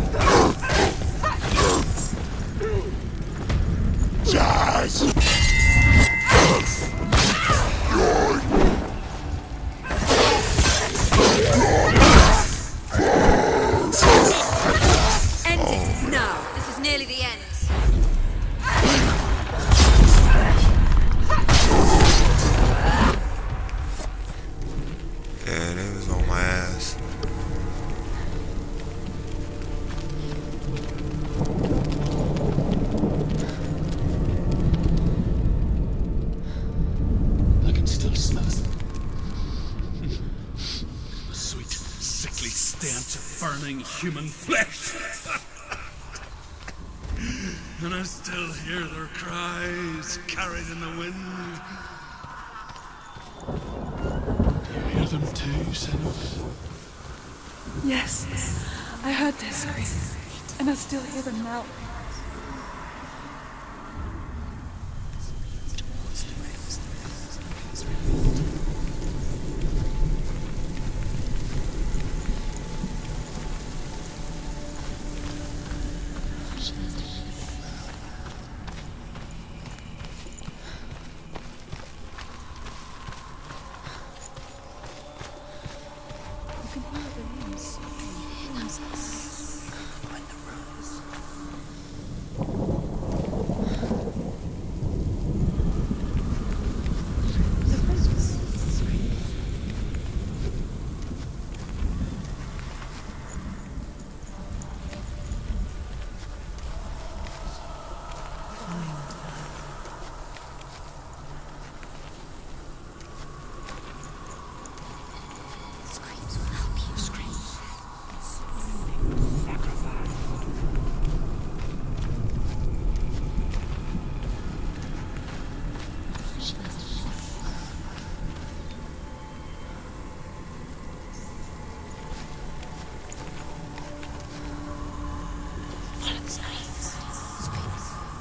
End it now. This is nearly the end. Yeah, they was on my ass. I can still smell it. The sweet, sickly stench of burning human flesh. And I still hear their cries carried in the wind. You hear them too, Senua? Yes, I heard their screams, and I still hear them now.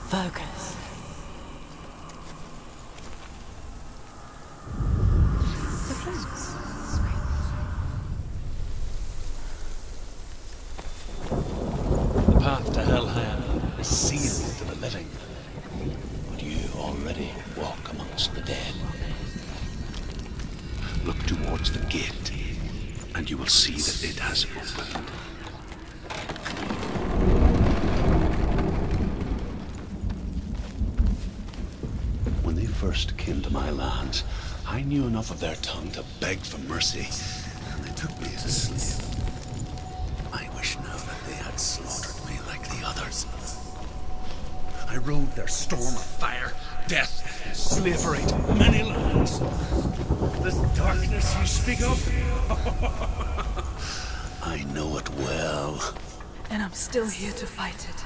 Focus. The path to Hellhand is sealed to the living. But you already walk amongst the dead. Look towards the gate and you will see that it has opened. When they first came to my lands, I knew enough of their tongue to beg for mercy, and they took me as a slave. I wish now that they had slaughtered me like the others. I rode their storm of fire, death, and slavery to many lands. This darkness you speak of? I know it well. And I'm still here to fight it.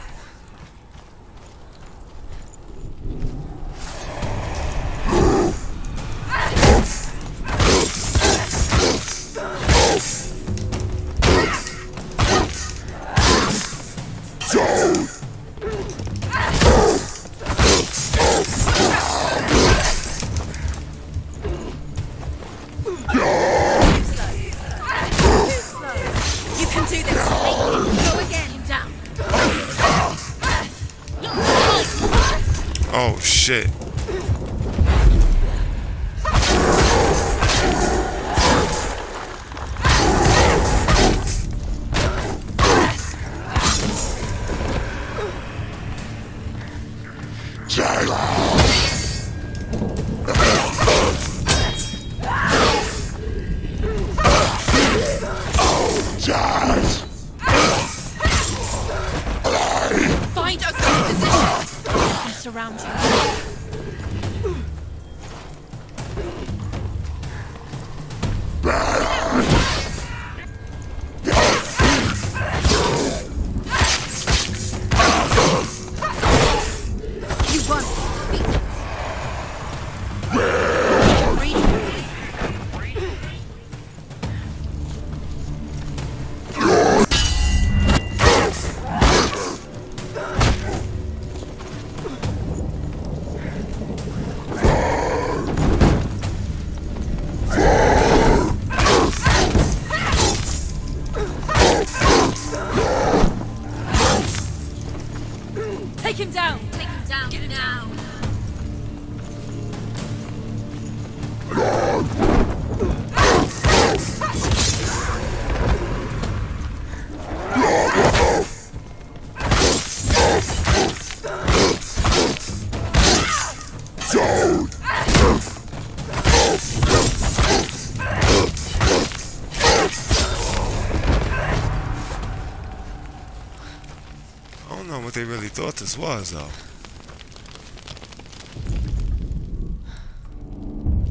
Oh shit. Find a good position. And surround you. Take him down! Take him down! Get him down! I don't know what they really thought this was, though.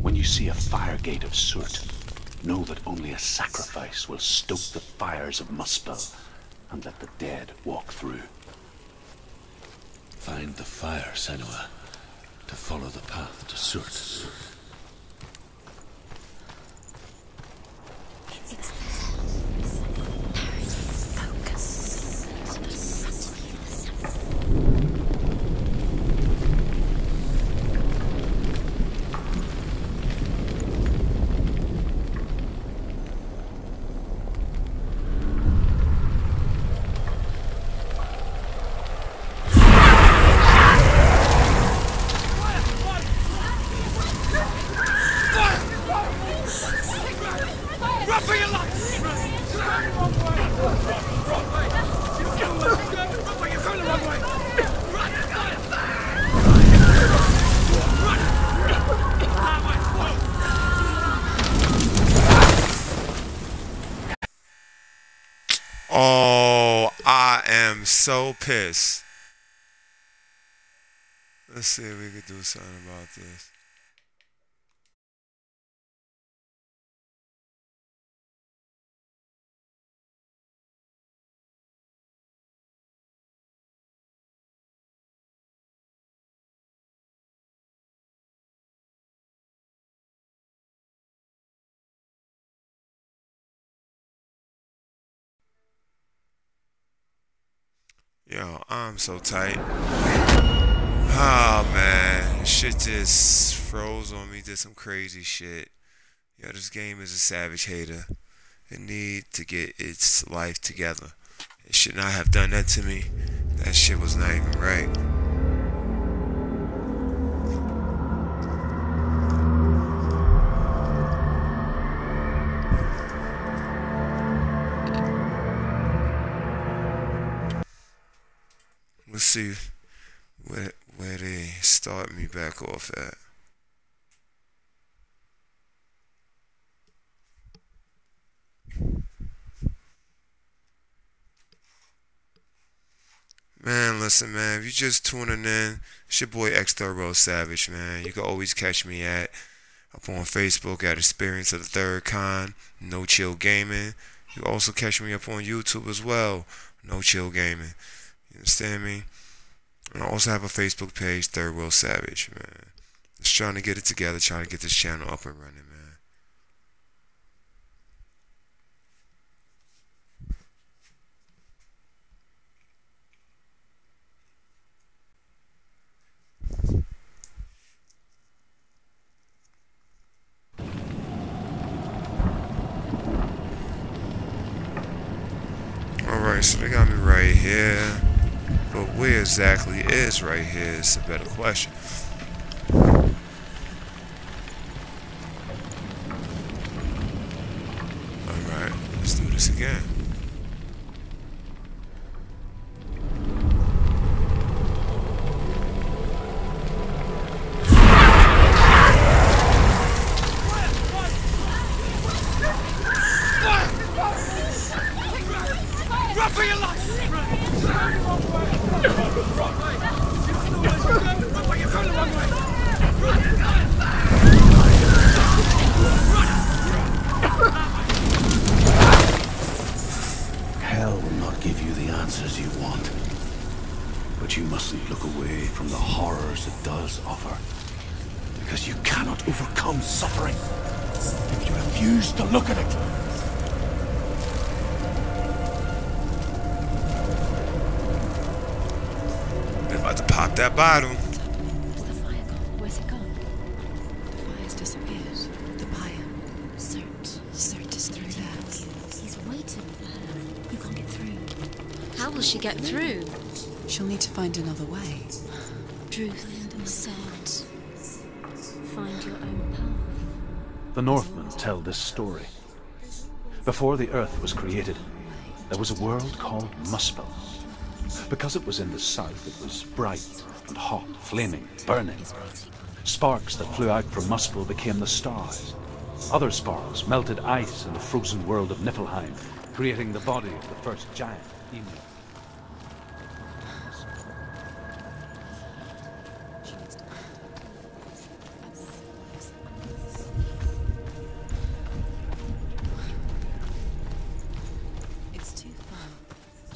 When you see a fire gate of soot, know that only a sacrifice will stoke the fires of Muspel and let the dead walk through. Find the fire, Senua, to follow the path to soot. Oh, I am so pissed. Let's see if we could do something about this. Yo, I'm so tight. Oh man, shit just froze on me, did some crazy shit. Yo, this game is a savage hater. It need to get its life together. It should not have done that to me. That shit was not even right. Let's see where they start me back off at. Man, listen, man. If you just tuning in, it's your boy X Turbo Savage, man. You can always catch me up on Facebook at Experience of the Third Kind, No Chill Gaming. You can also catch me up on YouTube as well, No Chill Gaming. You understand me? And I also have a Facebook page, Third World Savage, man. Just trying to get it together, trying to get this channel up and running, man. Alright, so they got me right here. But where exactly is right here is a better question. Alright, let's do this again. Hell will not give you the answers you want. But you mustn't look away from the horrors it does offer. Because you cannot overcome suffering if you refuse to look at it. They're about to pop that bottle. Where's the fire gone? Where's it gone? The fire's disappeared. The buyer. Cert is through there. He's waiting for her. You can't get through. How will she get through? She'll need to find another way. Truth, Cert. Find your own path. The Northmen tell this story. Before the Earth was created, there was a world called Muspel. Because it was in the south, it was bright and hot, flaming, burning. Sparks that flew out from Muspel became the stars. Other sparks melted ice in the frozen world of Niflheim, creating the body of the first giant, Ymir. It's too far.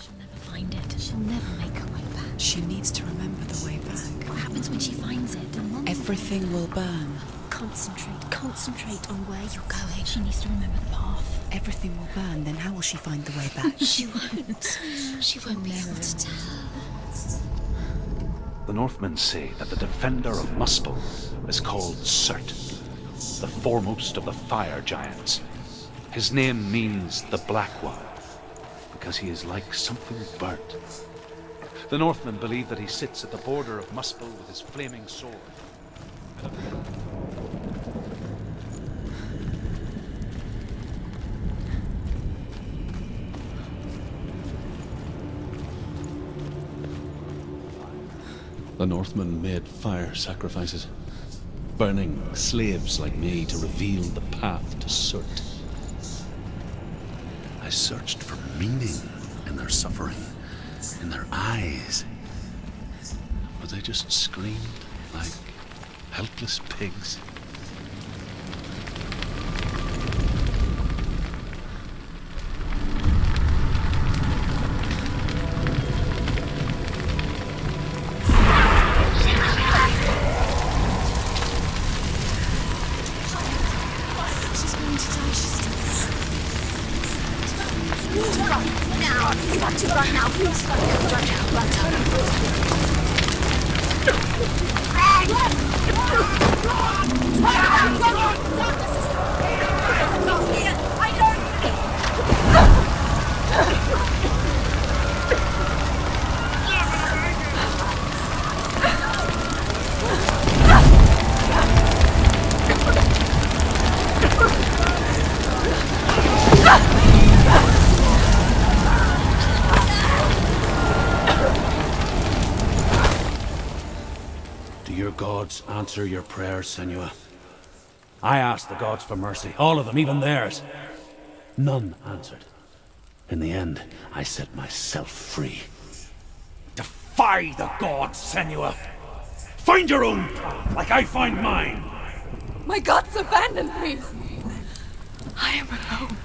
She'll never find it. She'll never make her way back. She needs to remember the way back. What happens when she finds it? Everything will burn. Concentrate on where you're going. She needs to remember the path. Everything will burn, then how will she find the way back? She won't. She won't be able to tell. The Northmen say that the defender of Muspel is called Cert, the foremost of the fire giants. His name means the Black One, because he is like something burnt. The Northmen believe that he sits at the border of Muspel with his flaming sword. The Northmen made fire sacrifices, burning slaves like me to reveal the path to Cert. I searched for meaning in their suffering, in their eyes, but they just screamed like helpless pigs. gods answer your prayers, Senua. I asked the gods for mercy, all of them, even theirs. None answered. In the end, I set myself free. Defy the gods, Senua! Find your own path, like I find mine! My gods abandoned me! I am alone.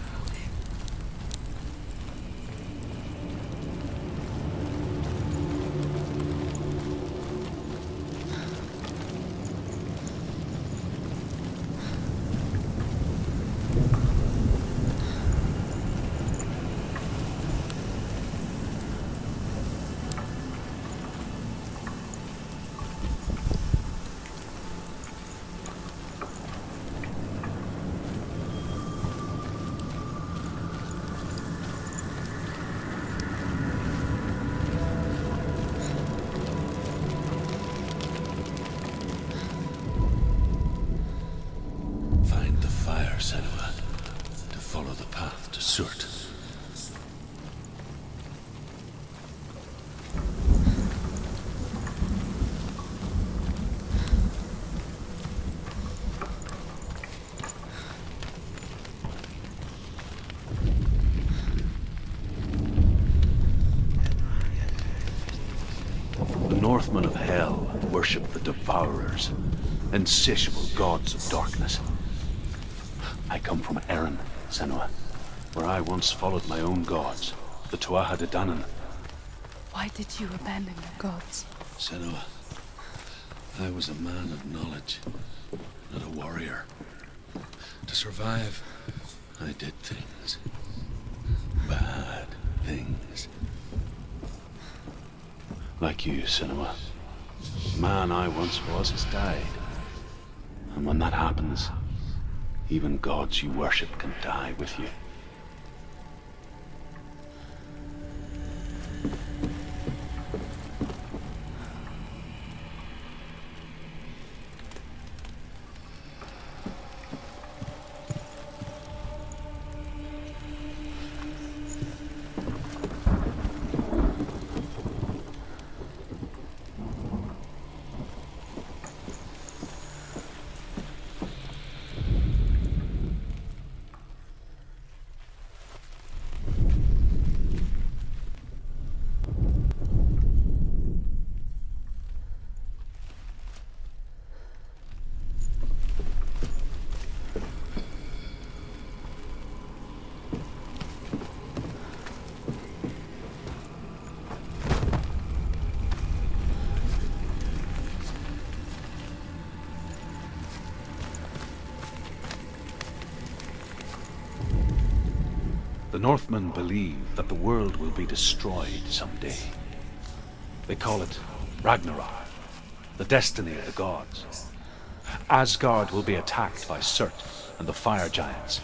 Senua, to follow the path to Surt. The Northmen of Hell worship the Devourers, insatiable gods of darkness. I come from Erin, Senua, where I once followed my own gods, the Tuatha De Danann. Why did you abandon your gods? Senua, I was a man of knowledge, not a warrior. To survive, I did things. Bad things. Like you, Senua. The man I once was has died. And when that happens, even gods you worship can die with you. The Northmen believe that the world will be destroyed someday. They call it Ragnarok, the destiny of the gods. Asgard will be attacked by Surt and the fire giants.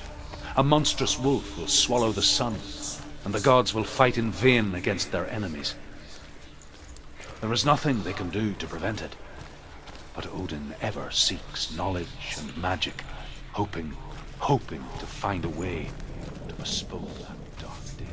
A monstrous wolf will swallow the sun, and the gods will fight in vain against their enemies. There is nothing they can do to prevent it, but Odin ever seeks knowledge and magic, hoping to find a way to postpone that dark day.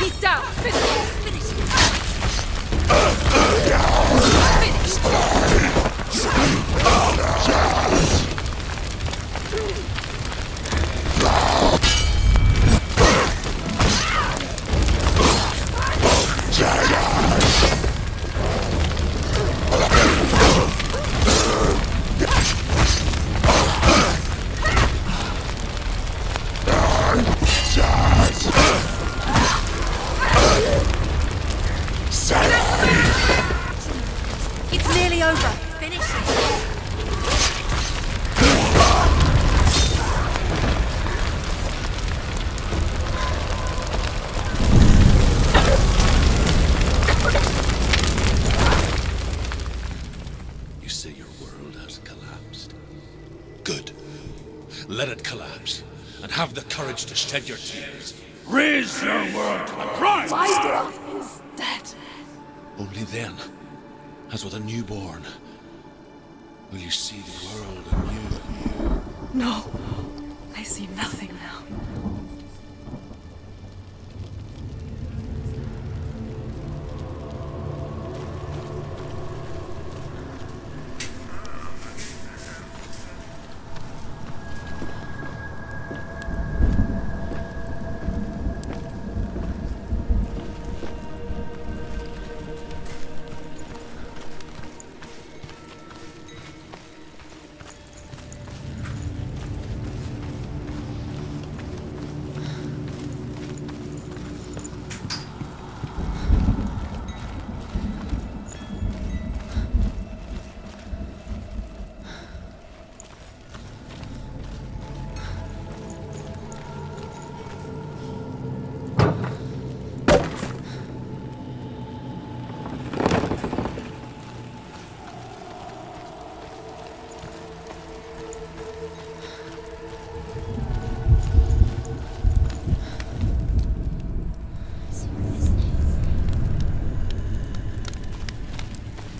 He's down! Finish! It's nearly over. Finish it. You say your world has collapsed. Good. Let it collapse, and have the courage to shed your tears. Raise your world to the prize! My world is dead. Only then, as with a newborn, will you see the world anew. No, I see nothing now.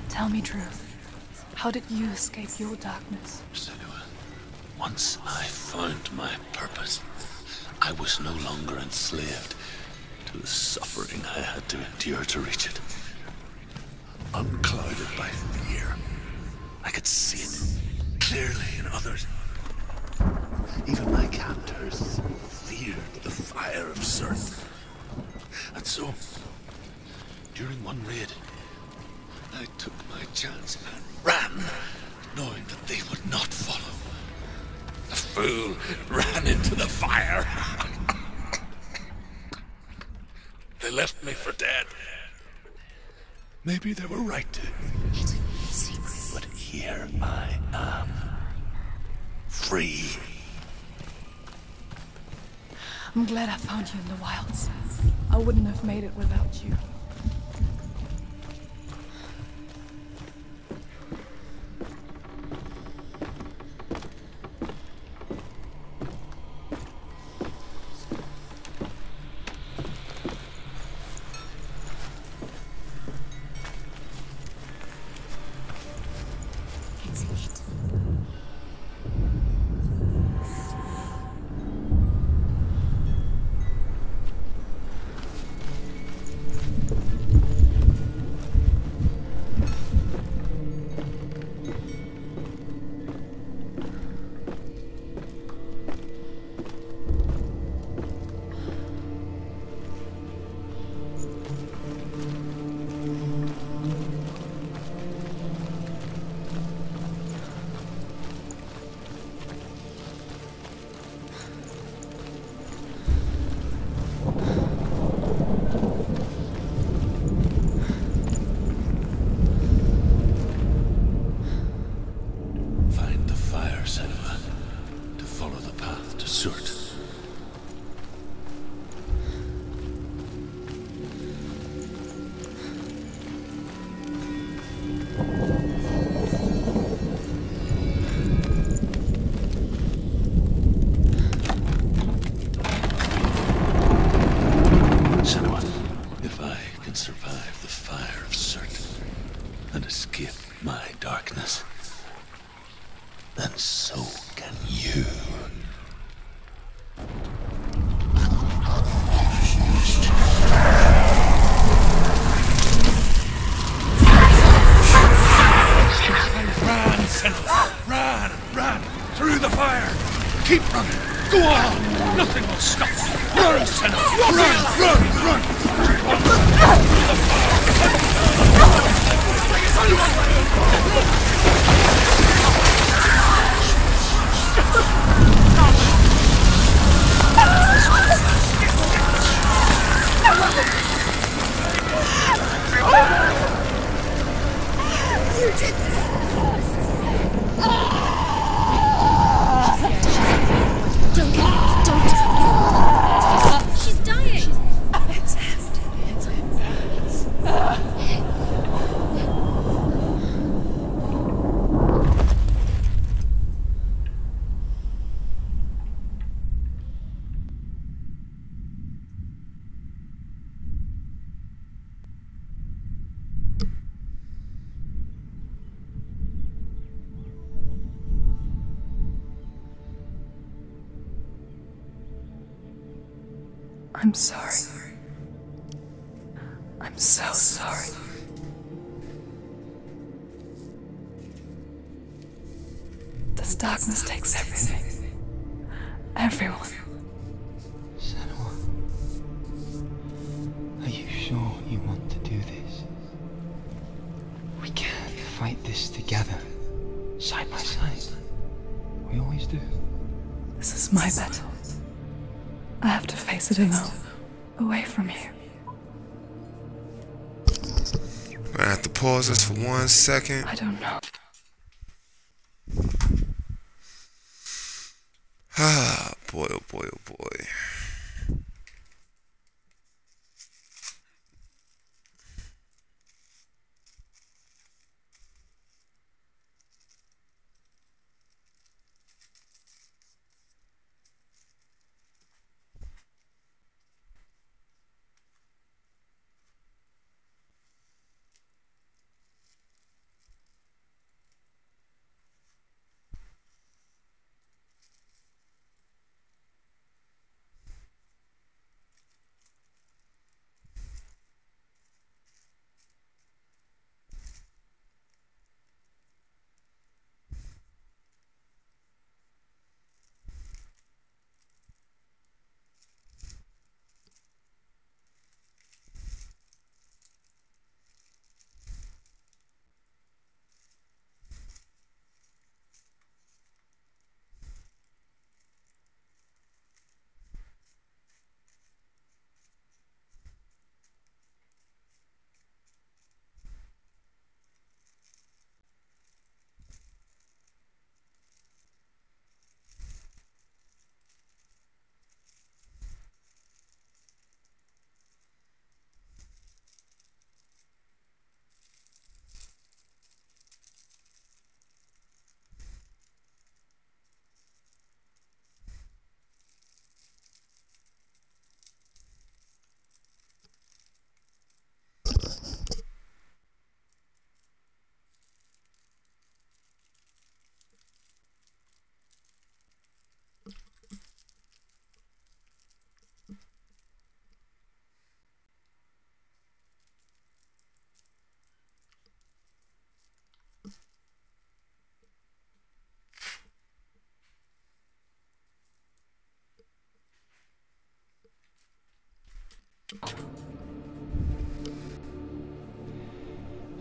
Tell me truth. How did you escape your darkness? Senua, once I found my purpose, I was no longer enslaved to the suffering I had to endure to reach it. Unclouded by fear, I could see it clearly in others. Even my captors feared the fire of Zerth. And so, during one raid, I took my chance and ran, knowing that they would not follow. The fool ran into the fire. They left me for dead. Maybe they were right to. But here I am. Free. I'm glad I found you in the wilds. I wouldn't have made it without you. can survive the fire of certain and escape my darkness, then so can you. Run, Sentinel! Run! Through the fire! Keep running! Go on! Nothing will stop us! Run, Sentinel! Run! You did this! Don't get up. Don't get up. She's dying. It's empty. It's empty. I'm sorry. I'm so sorry. This darkness takes everything. Everyone. Senua, are you sure you want to do this? We can't fight this together, side by side. We always do. This is my battle. I have to face it alone, away from you. I have to pause this for 1 second. I don't know. Ah, boy, oh boy, oh boy.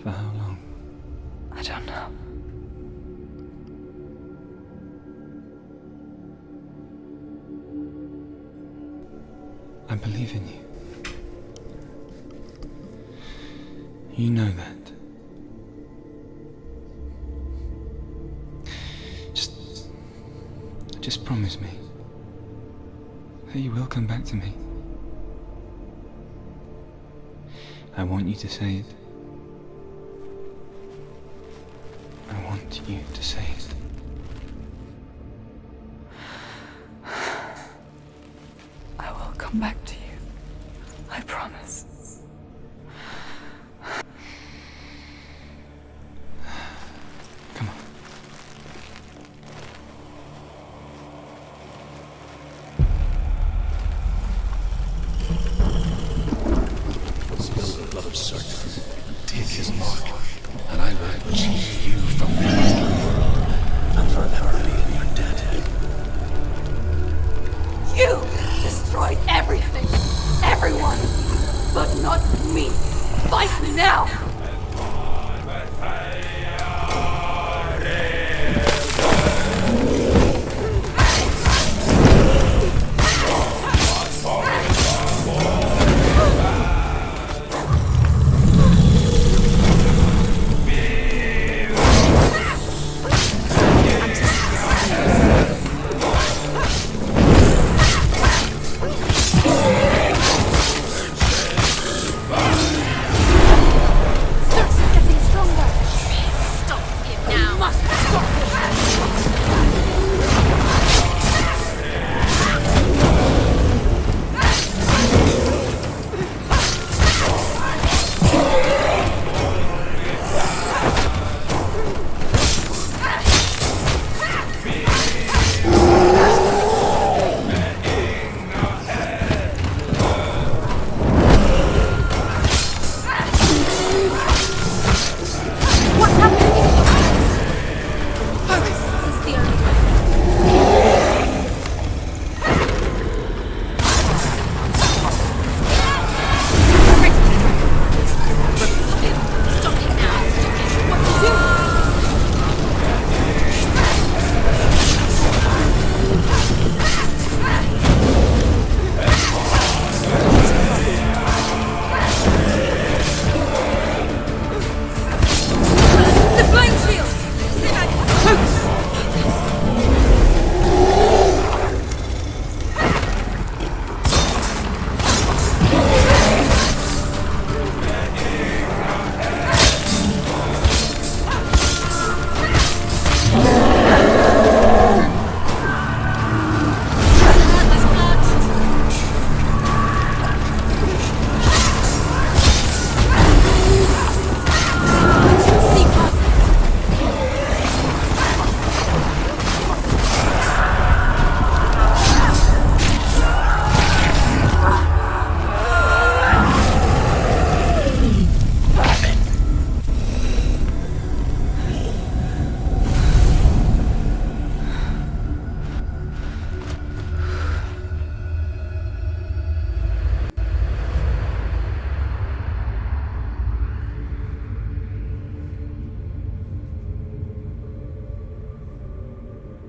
For how long? I don't know. I believe in you. You know that. Just promise me that you will come back to me. I want you to say it. I want you to say it. I will come back to you. I promise. not me. Fight now!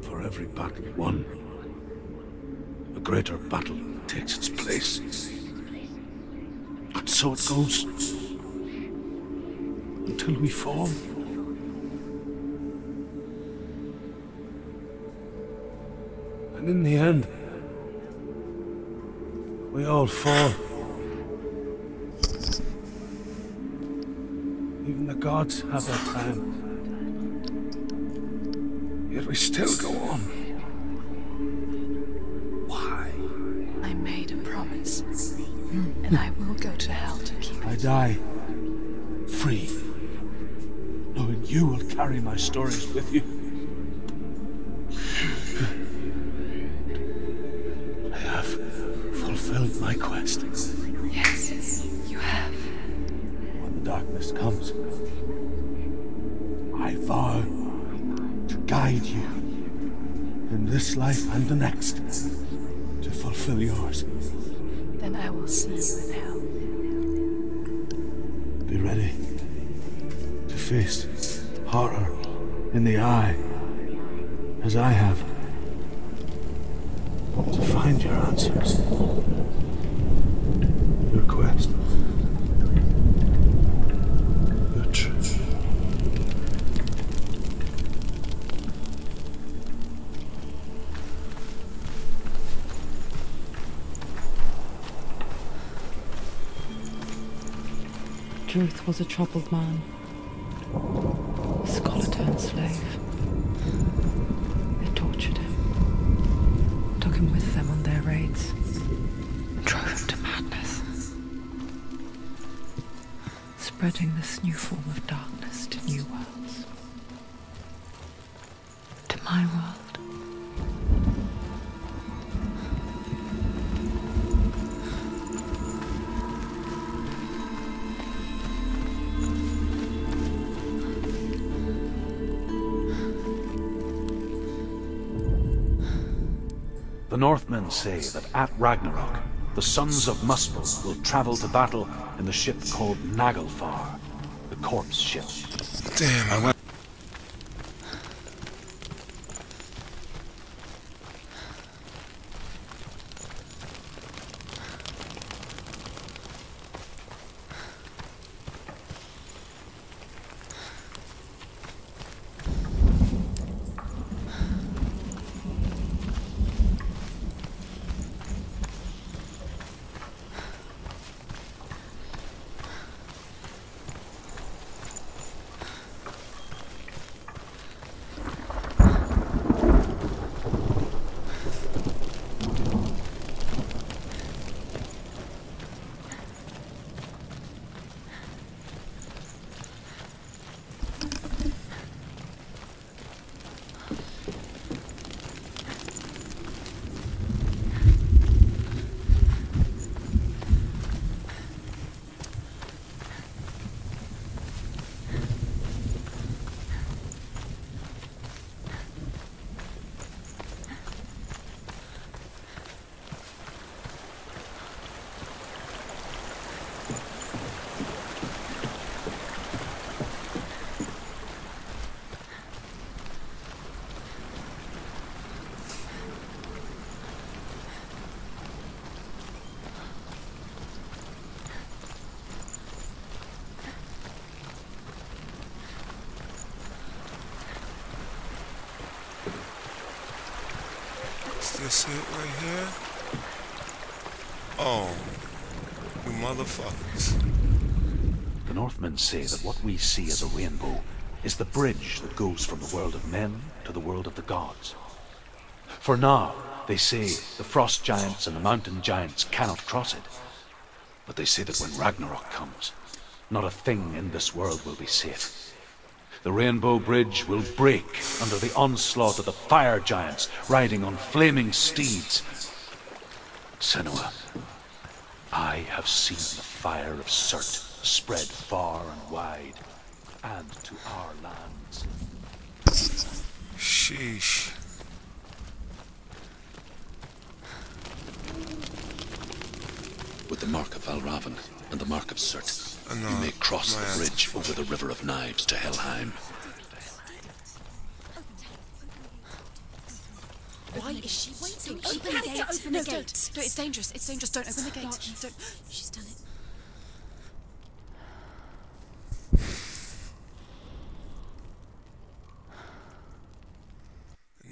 For every battle won, a greater battle takes its place. And so it goes. Until we fall. And in the end, we all fall. Even the gods have their time. Yet we still go on. Why? I made a promise, and I will go to hell to keep it. I die free, knowing you will carry my stories with you. I have fulfilled my quest. Yes, you have. When the darkness comes, I vow to guide you in this life and the next to fulfill yours. Then I will see you in hell. Be ready to face horror in the eye, as I have, to find your answers, your quest, your truth. Druth was a troubled man, a scholar turned slave. They tortured him, took him with them on their raids, and drove him to madness, spreading this new form of darkness to new worlds. To my world. The Northmen say that at Ragnarok, the sons of Muspel will travel to battle in the ship called Naglfar, the corpse ship. Damn. Is this it right here? Oh, you motherfuckers. The Northmen say that what we see as a rainbow is the bridge that goes from the world of men to the world of the gods. For now, they say the frost giants and the mountain giants cannot cross it. But they say that when Ragnarok comes, not a thing in this world will be safe. The Rainbow Bridge will break under the onslaught of the fire giants riding on flaming steeds. Senua, I have seen the fire of Surt spread far and wide, and to our lands. Sheesh. With the mark of Valravan and the mark of Surt, No, you may cross the bridge over the River of Knives to Helheim. Why is she waiting? Open the gate. Open the gate. No, it's dangerous. It's dangerous. Don't open the gate. Don't. She's done it.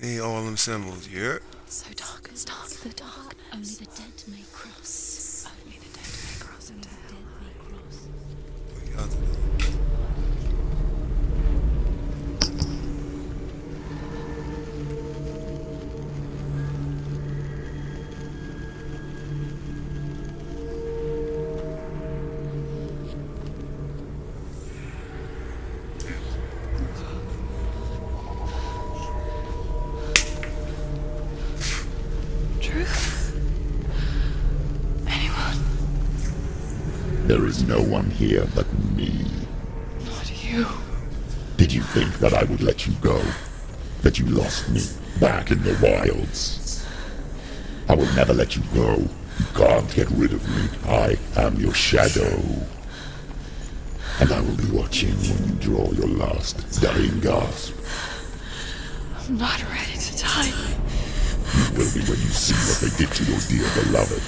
Need all them symbols, you hear? It's so dark. It's dark. The darkness. Only the dead may cross. Only the dead may cross into hell. What you got to do? There is no one here but me. Not you. Did you think that I would let you go? That you lost me back in the wilds? I will never let you go. You can't get rid of me. I am your shadow. And I will be watching when you draw your last dying gasp. I'm not ready to die. You will be when you see what they did to your dear beloved.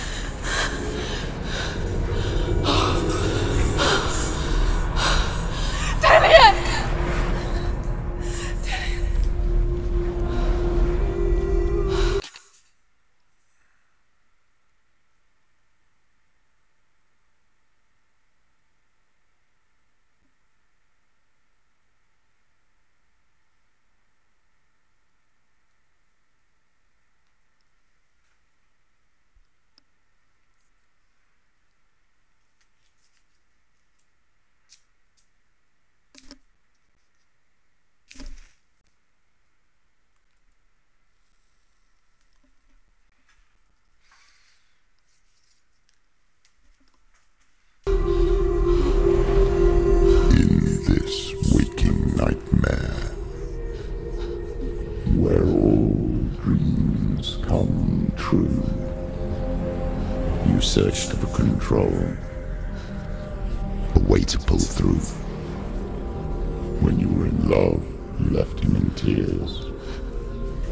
searched for control, a way to pull through. When you were in love, you left him in tears,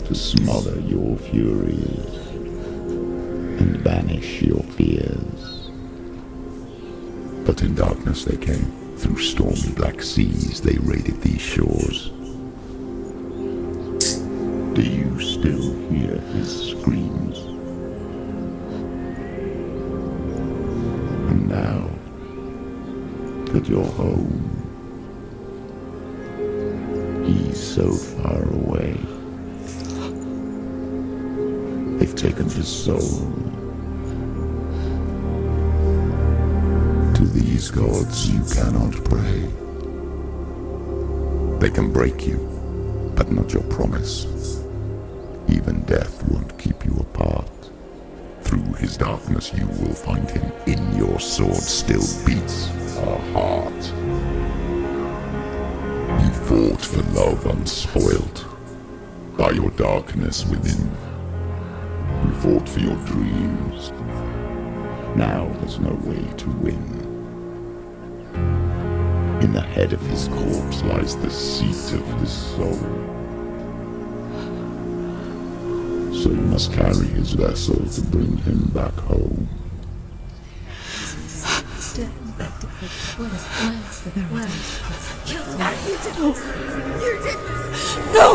to smother your furies and banish your fears. But in darkness they came, through stormy black seas they raided these shores. Do you still hear his screams? And now that you're home, he's so far away. They've taken his soul. To these gods you cannot pray. They can break you, but not your promise. Even death won't keep you apart. Through his darkness you will find him. In your sword still beats a heart. You fought for love unspoilt by your darkness within. You fought for your dreams. Now there's no way to win. In the head of his corpse lies the seat of his soul. So you must carry his vessel to bring him back home. You did this! No!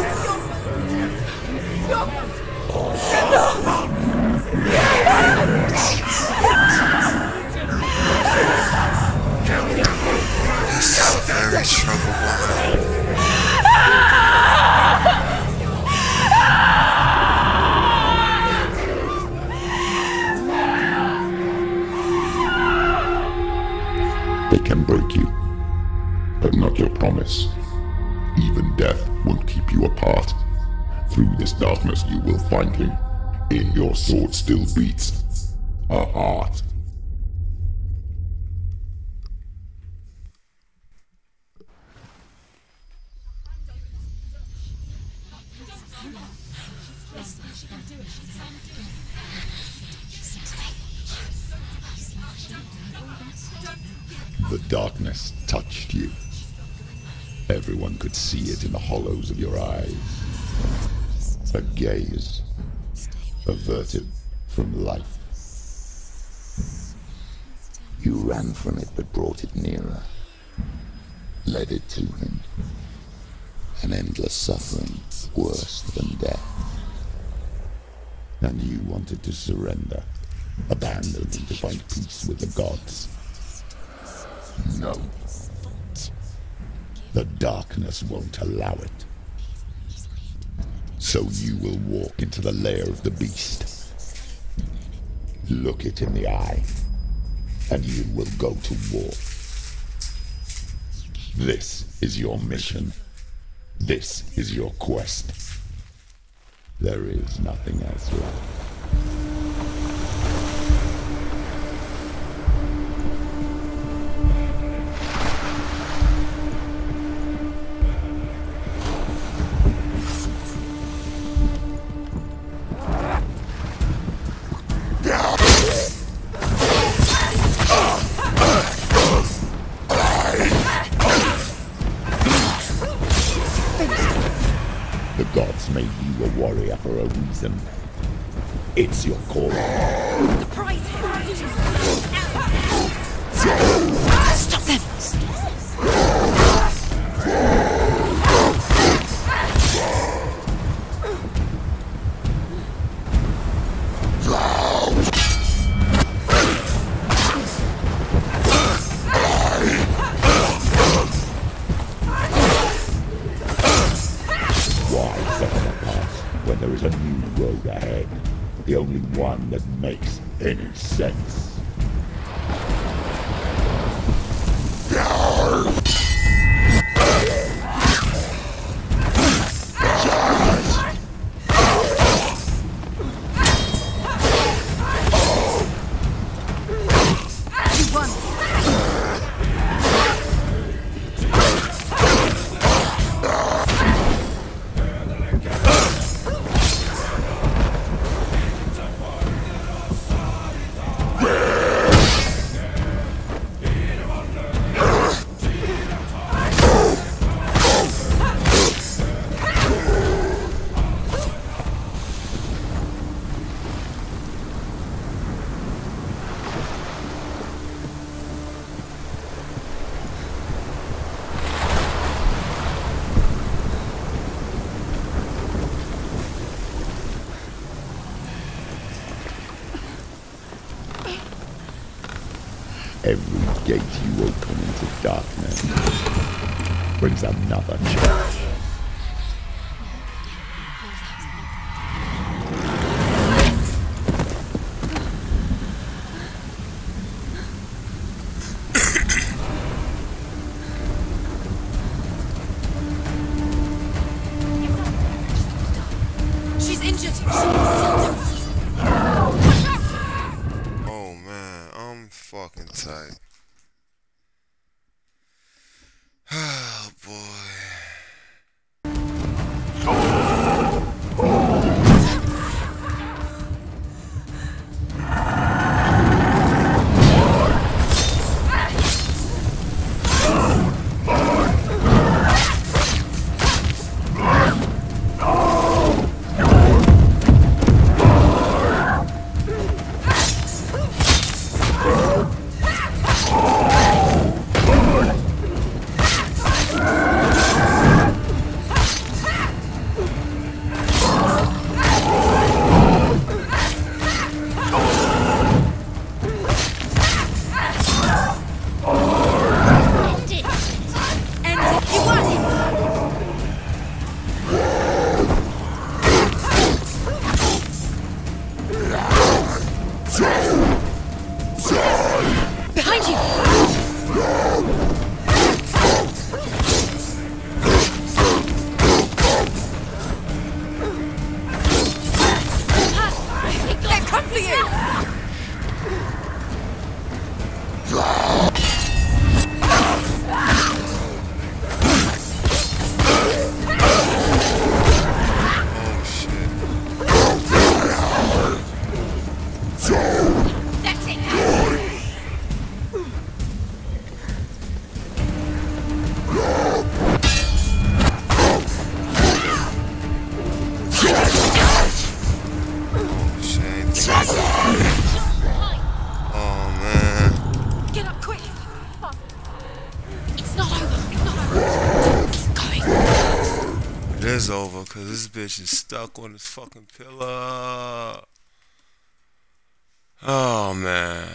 This is a very troubled woman. They can break you, but not your promise. Even death won't keep you apart. Through this darkness you will find him. In your sword still beats a heart. The darkness touched you. Everyone could see it in the hollows of your eyes. A gaze averted from life. You ran from it but brought it nearer. Led it to him. An endless suffering worse than death. And you wanted to surrender. Abandon him to find peace with the gods. No. The darkness won't allow it. So you will walk into the lair of the beast. Look it in the eye, and you will go to war. This is your mission. This is your quest. There is nothing else left. The gods made you a warrior for a reason. It's your calling. Surprise him! Stop them! When there is a new road ahead, the only one that makes any sense. gate you open into darkness brings another change. She's injured. Oh man, I'm fucking tight. Oh boy. Behind you! They've come for you! Get up quick! It's not over. It's not over. Keep going. It is over because this bitch is stuck on this fucking pillar. Oh man.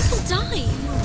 People die.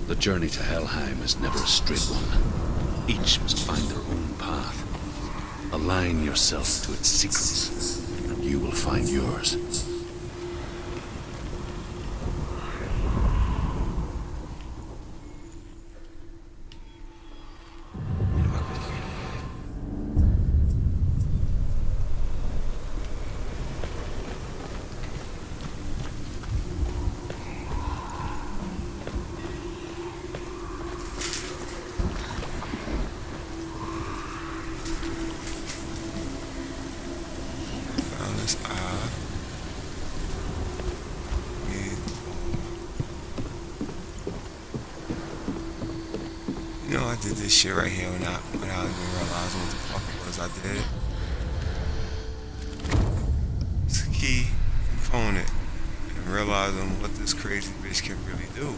The journey to Helheim is never a straight one. Each must find their own path. Align yourself to its secrets, and you will find yours. You know, I did this shit right here without even realizing what the fuck it was I did. It's a key component and realizing what this crazy bitch can really do.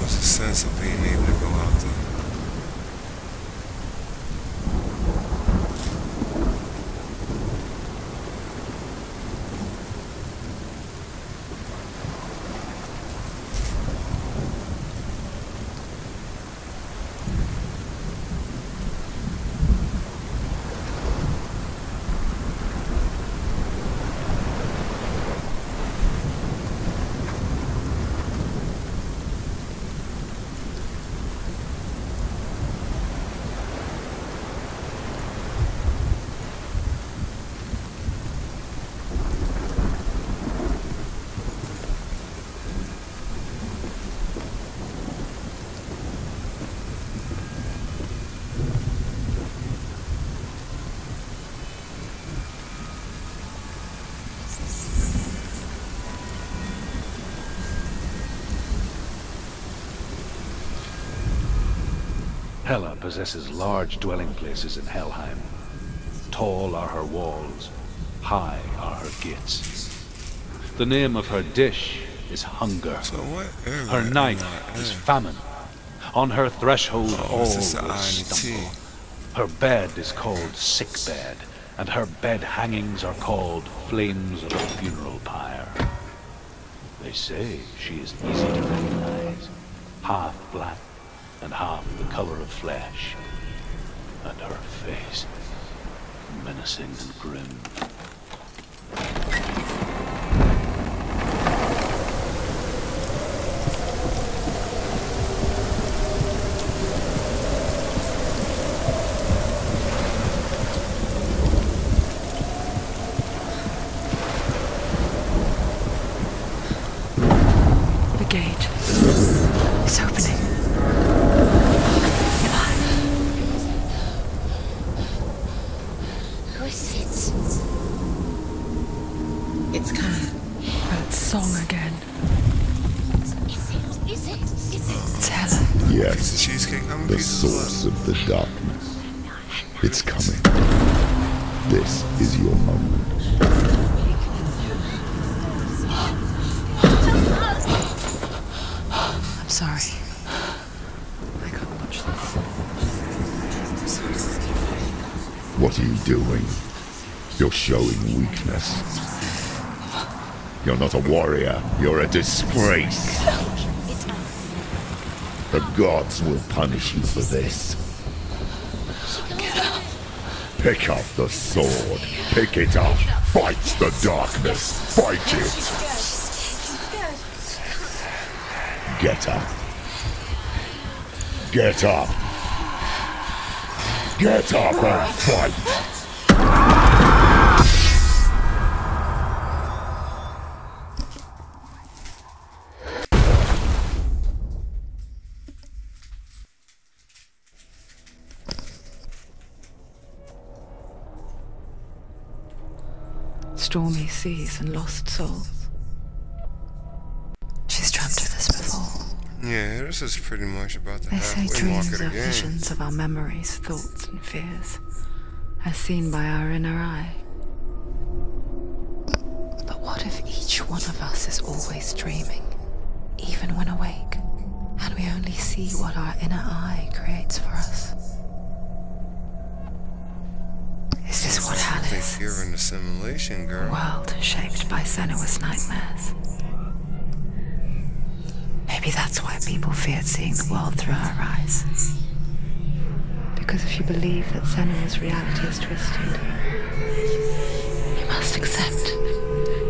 What's the sense of being able to go out there? Hela possesses large dwelling places in Helheim. Tall are her walls, high are her gates. The name of her dish is hunger. So what area Her night is famine. On her threshold all will INT. stumble. Her bed is called sick bed, and her bed hangings are called flames of a funeral pyre. They say she is easy to recognize, half black and half the color of flesh, and her face menacing and grim. The source of the darkness. It's coming. This is your moment. I'm sorry. I can't watch this. What are you doing? You're showing weakness. You're not a warrior. You're a disgrace. The gods will punish you for this. Pick up the sword. Pick it up. Fight the darkness. Fight it. Get up. Get up. Get up and fight. Stormy seas and lost souls. She's dreamt of this before. Yeah, this is pretty much about the They say halfway mark dreams of the are game. visions of our memories, thoughts and fears, as seen by our inner eye. But what if each one of us is always dreaming, even when awake, and we only see what our inner eye creates for us? Is this what hell I is? think you're in a simulation, girl. A world shaped by Senua's nightmares. Maybe that's why people feared seeing the world through her eyes. Because if you believe that Senua's reality is twisted, you must accept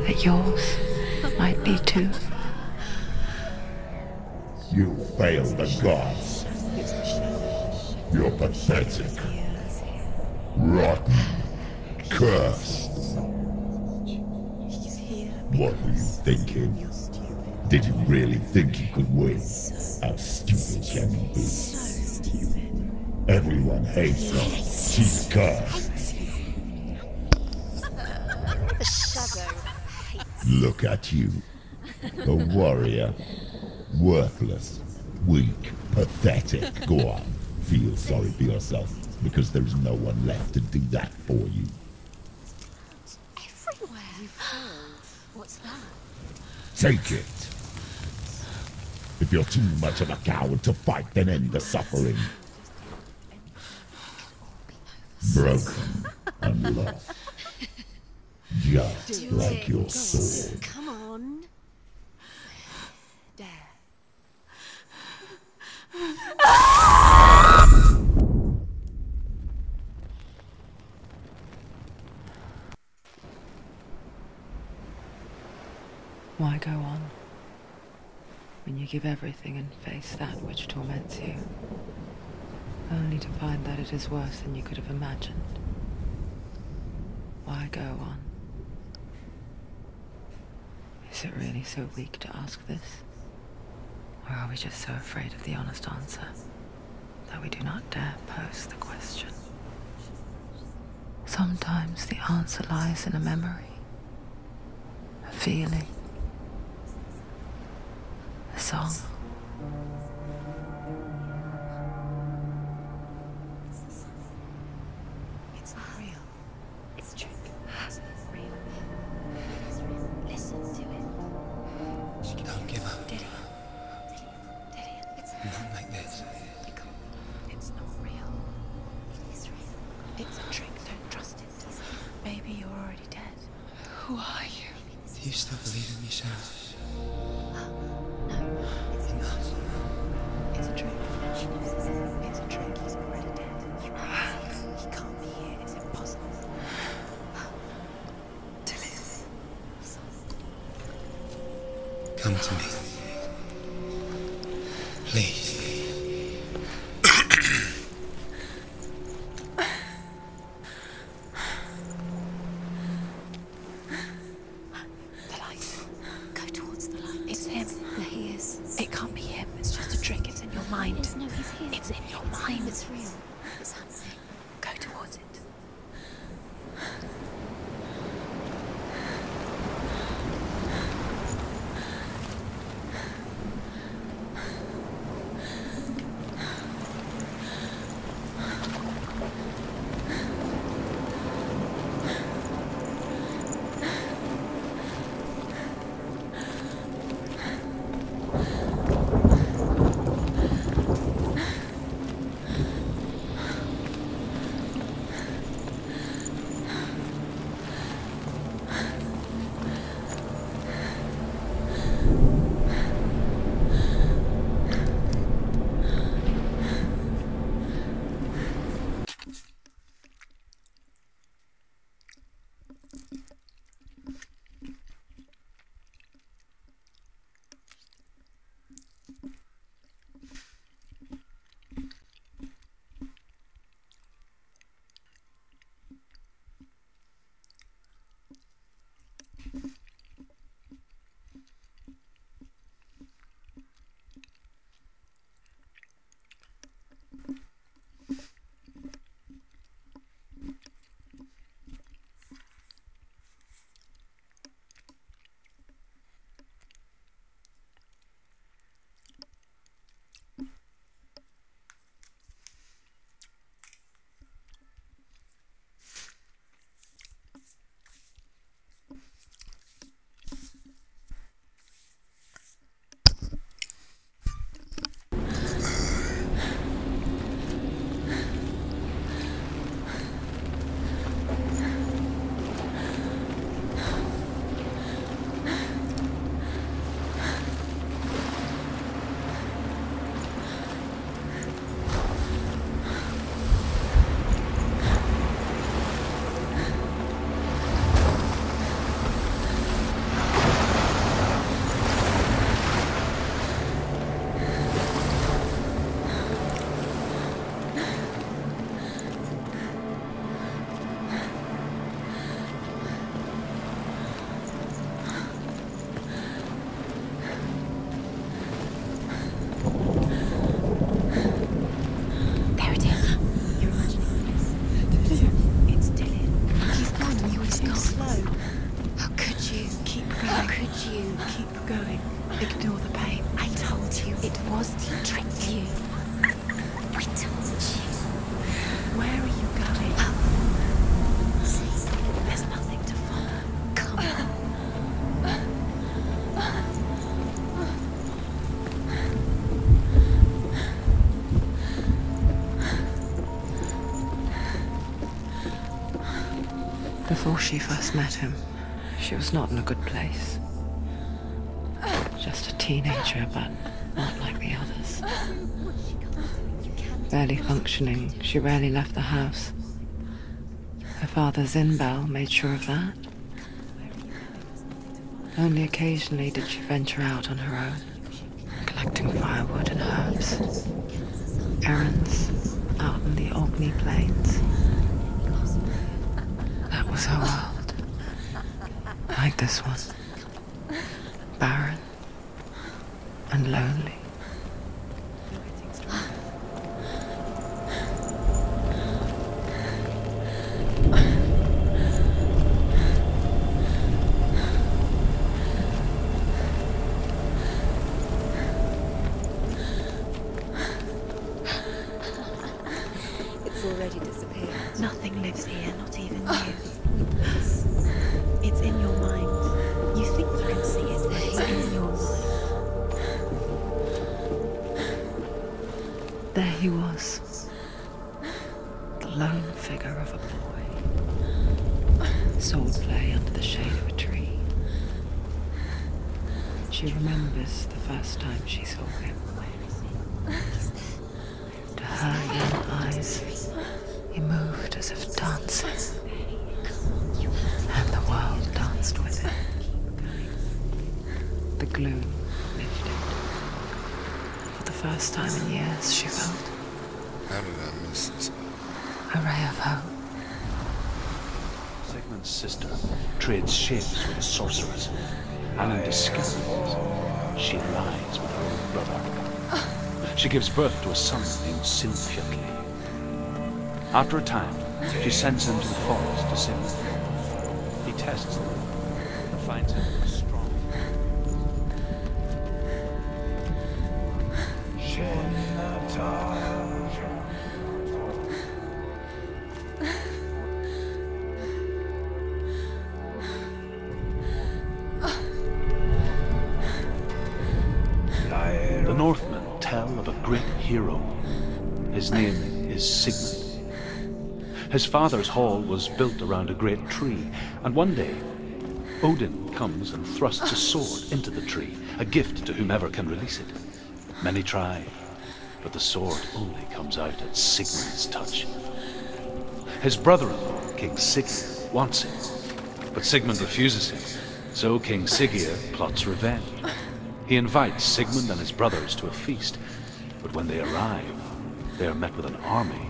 that yours might be too. You fail the gods. You're pathetic. Rotten. Cursed. What were you thinking? Did you really think you could win? How stupid can you be? Everyone hates her. She's cursed. The shadow hates. Look at you. A warrior. Worthless. Weak. Pathetic. Go on. Feel sorry for yourself, because there's no one left to do that for you. Everywhere. You failed. What's that? Take it. If you're too much of a coward to fight, then end the suffering. Broken and lost. Just like your sword. Come on. There. Why go on when you give everything and face that which torments you, only to find that it is worse than you could have imagined? Why go on? Is it really so weak to ask this? Or are we just so afraid of the honest answer that we do not dare pose the question? Sometimes the answer lies in a memory, a feeling, a song. It's not real. It's trick. It's not real. It's real. Listen to it. Don't give up. Did it? It's Not like this. It's not real. It is real. Who are you? Do you still believe in yourself? No, it's a trick. She knows it's a trick. He's already dead. You know he can't be here. It's impossible. Come to me. Please. The light. Go towards the light. It's him. There he is. It can't be him. It's just a trick. It's in your mind. No, he's here. It's in your mind. It's real. It's happening. Go towards it. Ignore the pain. I told you it was to trick you. I told you. Where are you going? See, there's nothing to follow. Come on. Before she first met him, she was not in a good place. Just a teenager, but not like the others. Barely functioning, she rarely left the house. Her father's in-bell made sure of that. Only occasionally did she venture out on her own, collecting firewood and herbs. Errands out in the Orkney Plains. That was her world. Like this one. Barren and lonely. It's already disappeared. Nothing lives here, not even you. It's in your mind. You think you can see it, but it's in your mind. There he was, the lone figure of a boy, swordplay under the shade of a tree. She remembers the first time she saw him. To her young eyes, he moved as if dancing, and the world danced with him. The gloom lifted. For the first time in years, she felt How did I miss this? a ray of hope. Sigmund's sister trades shapes with a sorceress, and in disguise, she lies with her own brother. She gives birth to a son named Sinfjotli. After a time, she sends him to the forest to Sigmund. He tests them and finds him strong. The Northmen tell of a great hero. His name is Sigmund. His father's hall was built around a great tree, and one day, Odin comes and thrusts a sword into the tree, a gift to whomever can release it. Many try, but the sword only comes out at Sigmund's touch. His brother-in-law, King Sigurd, wants it, but Sigmund refuses him, so King Sigurd plots revenge. He invites Sigmund and his brothers to a feast, but when they arrive, they are met with an army,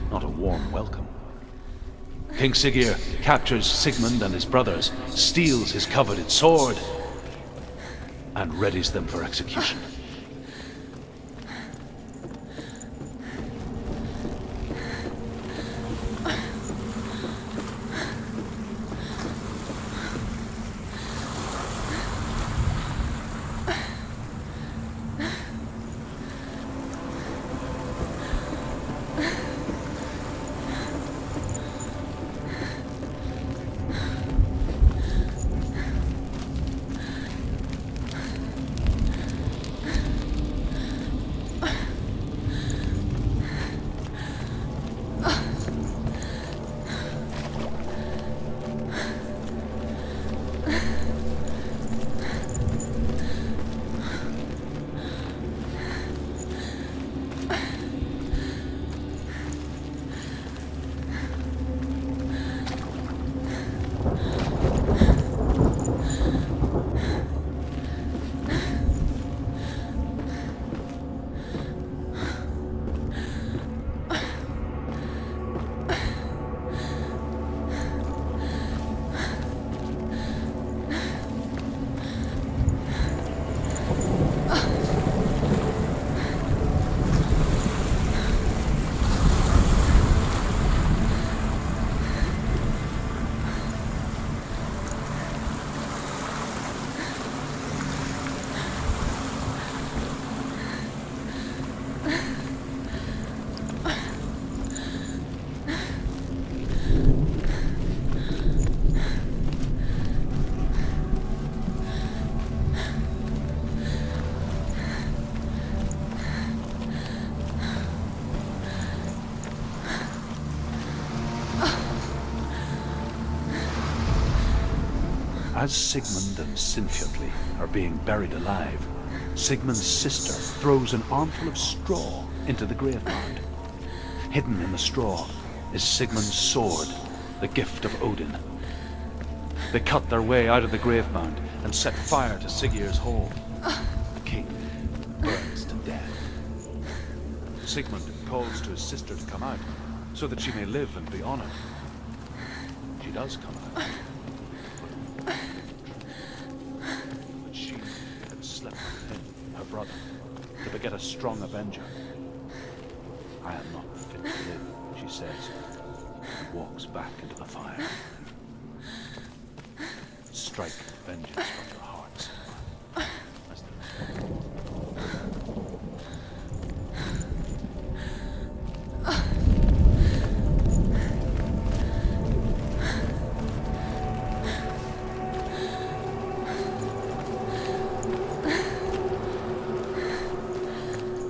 not a warm welcome. King Sigurd captures Sigmund and his brothers, steals his coveted sword, and readies them for execution. As Sigmund and Sinfjotli are being buried alive, Sigmund's sister throws an armful of straw into the grave mound. Hidden in the straw is Sigmund's sword, the gift of Odin. They cut their way out of the grave mound and set fire to Sigurd's hall. The king burns to death. Sigmund calls to his sister to come out, so that she may live and be honored. She does come out. But she had slept with him, her brother, to beget a strong avenger. I am not fit to live, she says, and walks back into the fire. Strike vengeance from your hearts. As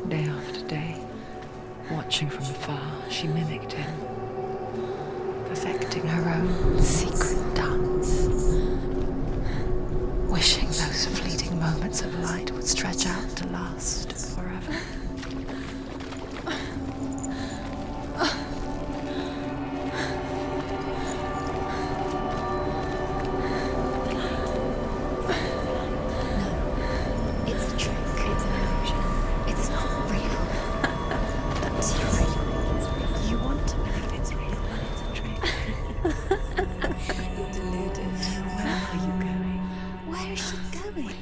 Day after day, watching from afar, she mimicked him. perfecting her own secret dance, wishing those fleeting moments of light would stretch out to last forever. It's a trick. It's an illusion. It's not real. But you're real. You want to believe it's real, but it's a trick. You're deluded. Where are you going? Where is she going?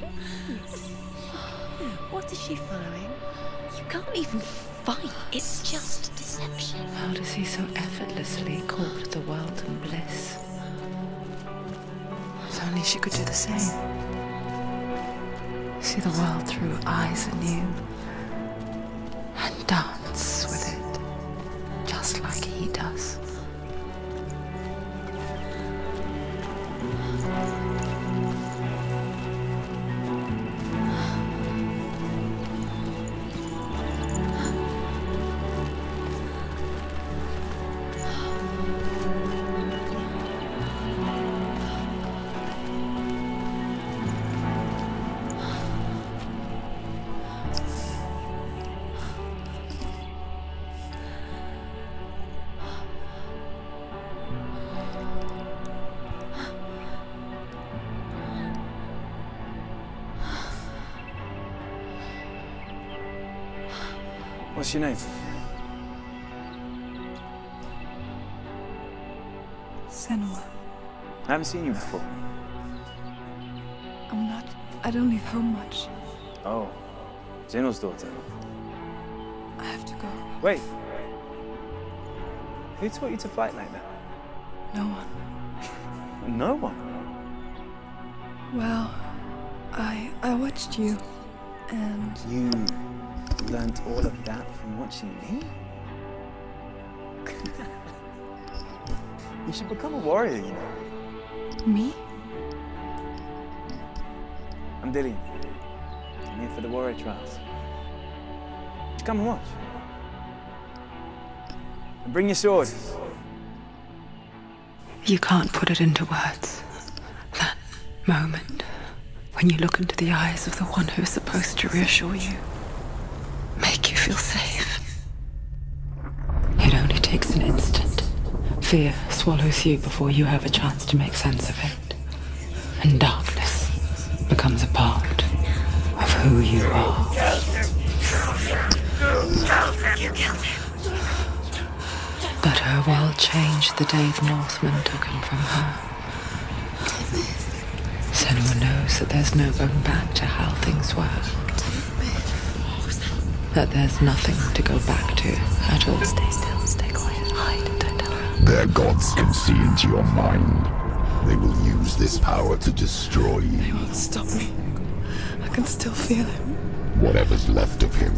What is she following? You can't even fight. It's just deception. How does he so effortlessly court the world and bliss? If only she could do the same. See the world through eyes anew and dance with it, just like he does. What's your name? Senua. I haven't seen you before. I don't leave home much. Oh, Zeno's daughter. I have to go. Wait. Who taught you to fight like that? No one. No one? Well, I watched you, and... You learnt all of that from watching me? You should become a warrior, you know. Me? I'm Dillian. I'm here for the warrior trials. Just come and watch. And bring your sword. You can't put it into words. That moment when you look into the eyes of the one who is supposed to reassure you, make you feel safe. It only takes an instant. Fear swallows you before you have a chance to make sense of it. And darkness becomes a part of who you are. You killed him. But her world changed the day the Northmen took him from her. Senua knows that there's no going back to how things were. That there's nothing to go back to at all. Stay still, stay quiet, hide, don't tell her. Their gods can see into your mind. They will use this power to destroy you. They won't stop me. I can still feel him. Whatever's left of him,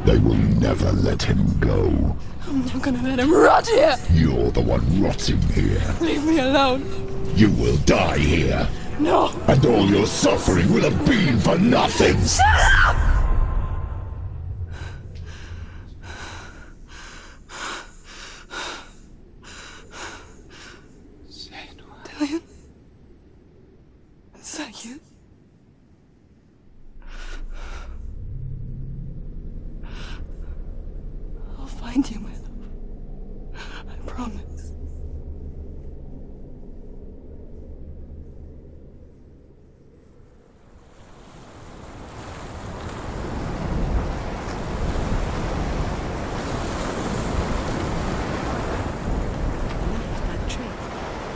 they will never let him go. I'm not gonna let him rot here! You're the one rotting here. Leave me alone! You will die here. No! And all your suffering will have been for nothing! Shut up! Dillian? Is that you? I'll find you, my love. I promise.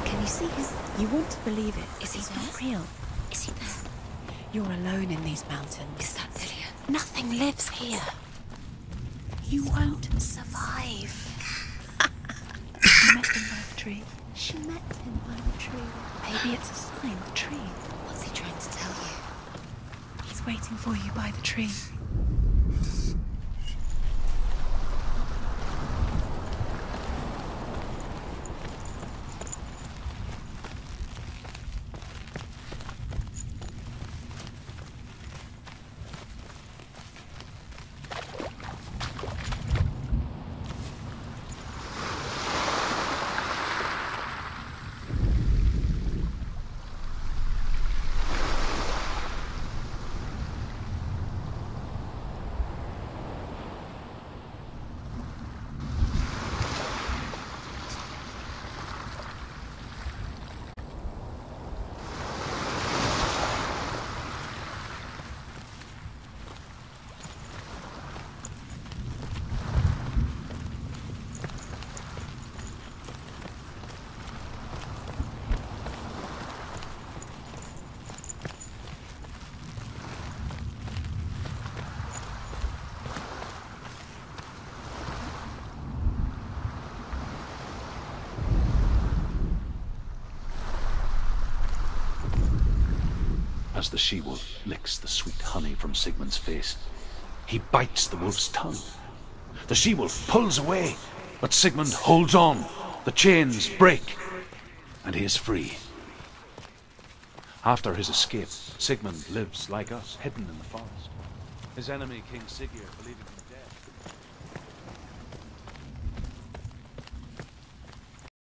Can you see him? You want to believe it. Is he not real? Is he there? You're alone in these mountains. Is that Dillian? Nothing lives here. You won't survive. She met him by the tree. She met him by the tree. Maybe it's a sign, the tree. What's he trying to tell you? He's waiting for you by the tree. As the she-wolf licks the sweet honey from Sigmund's face, he bites the wolf's tongue. The she-wolf pulls away, but Sigmund holds on. The chains break, and he is free. After his escape, Sigmund lives like us, hidden in the forest. His enemy, King Siggeir, believing him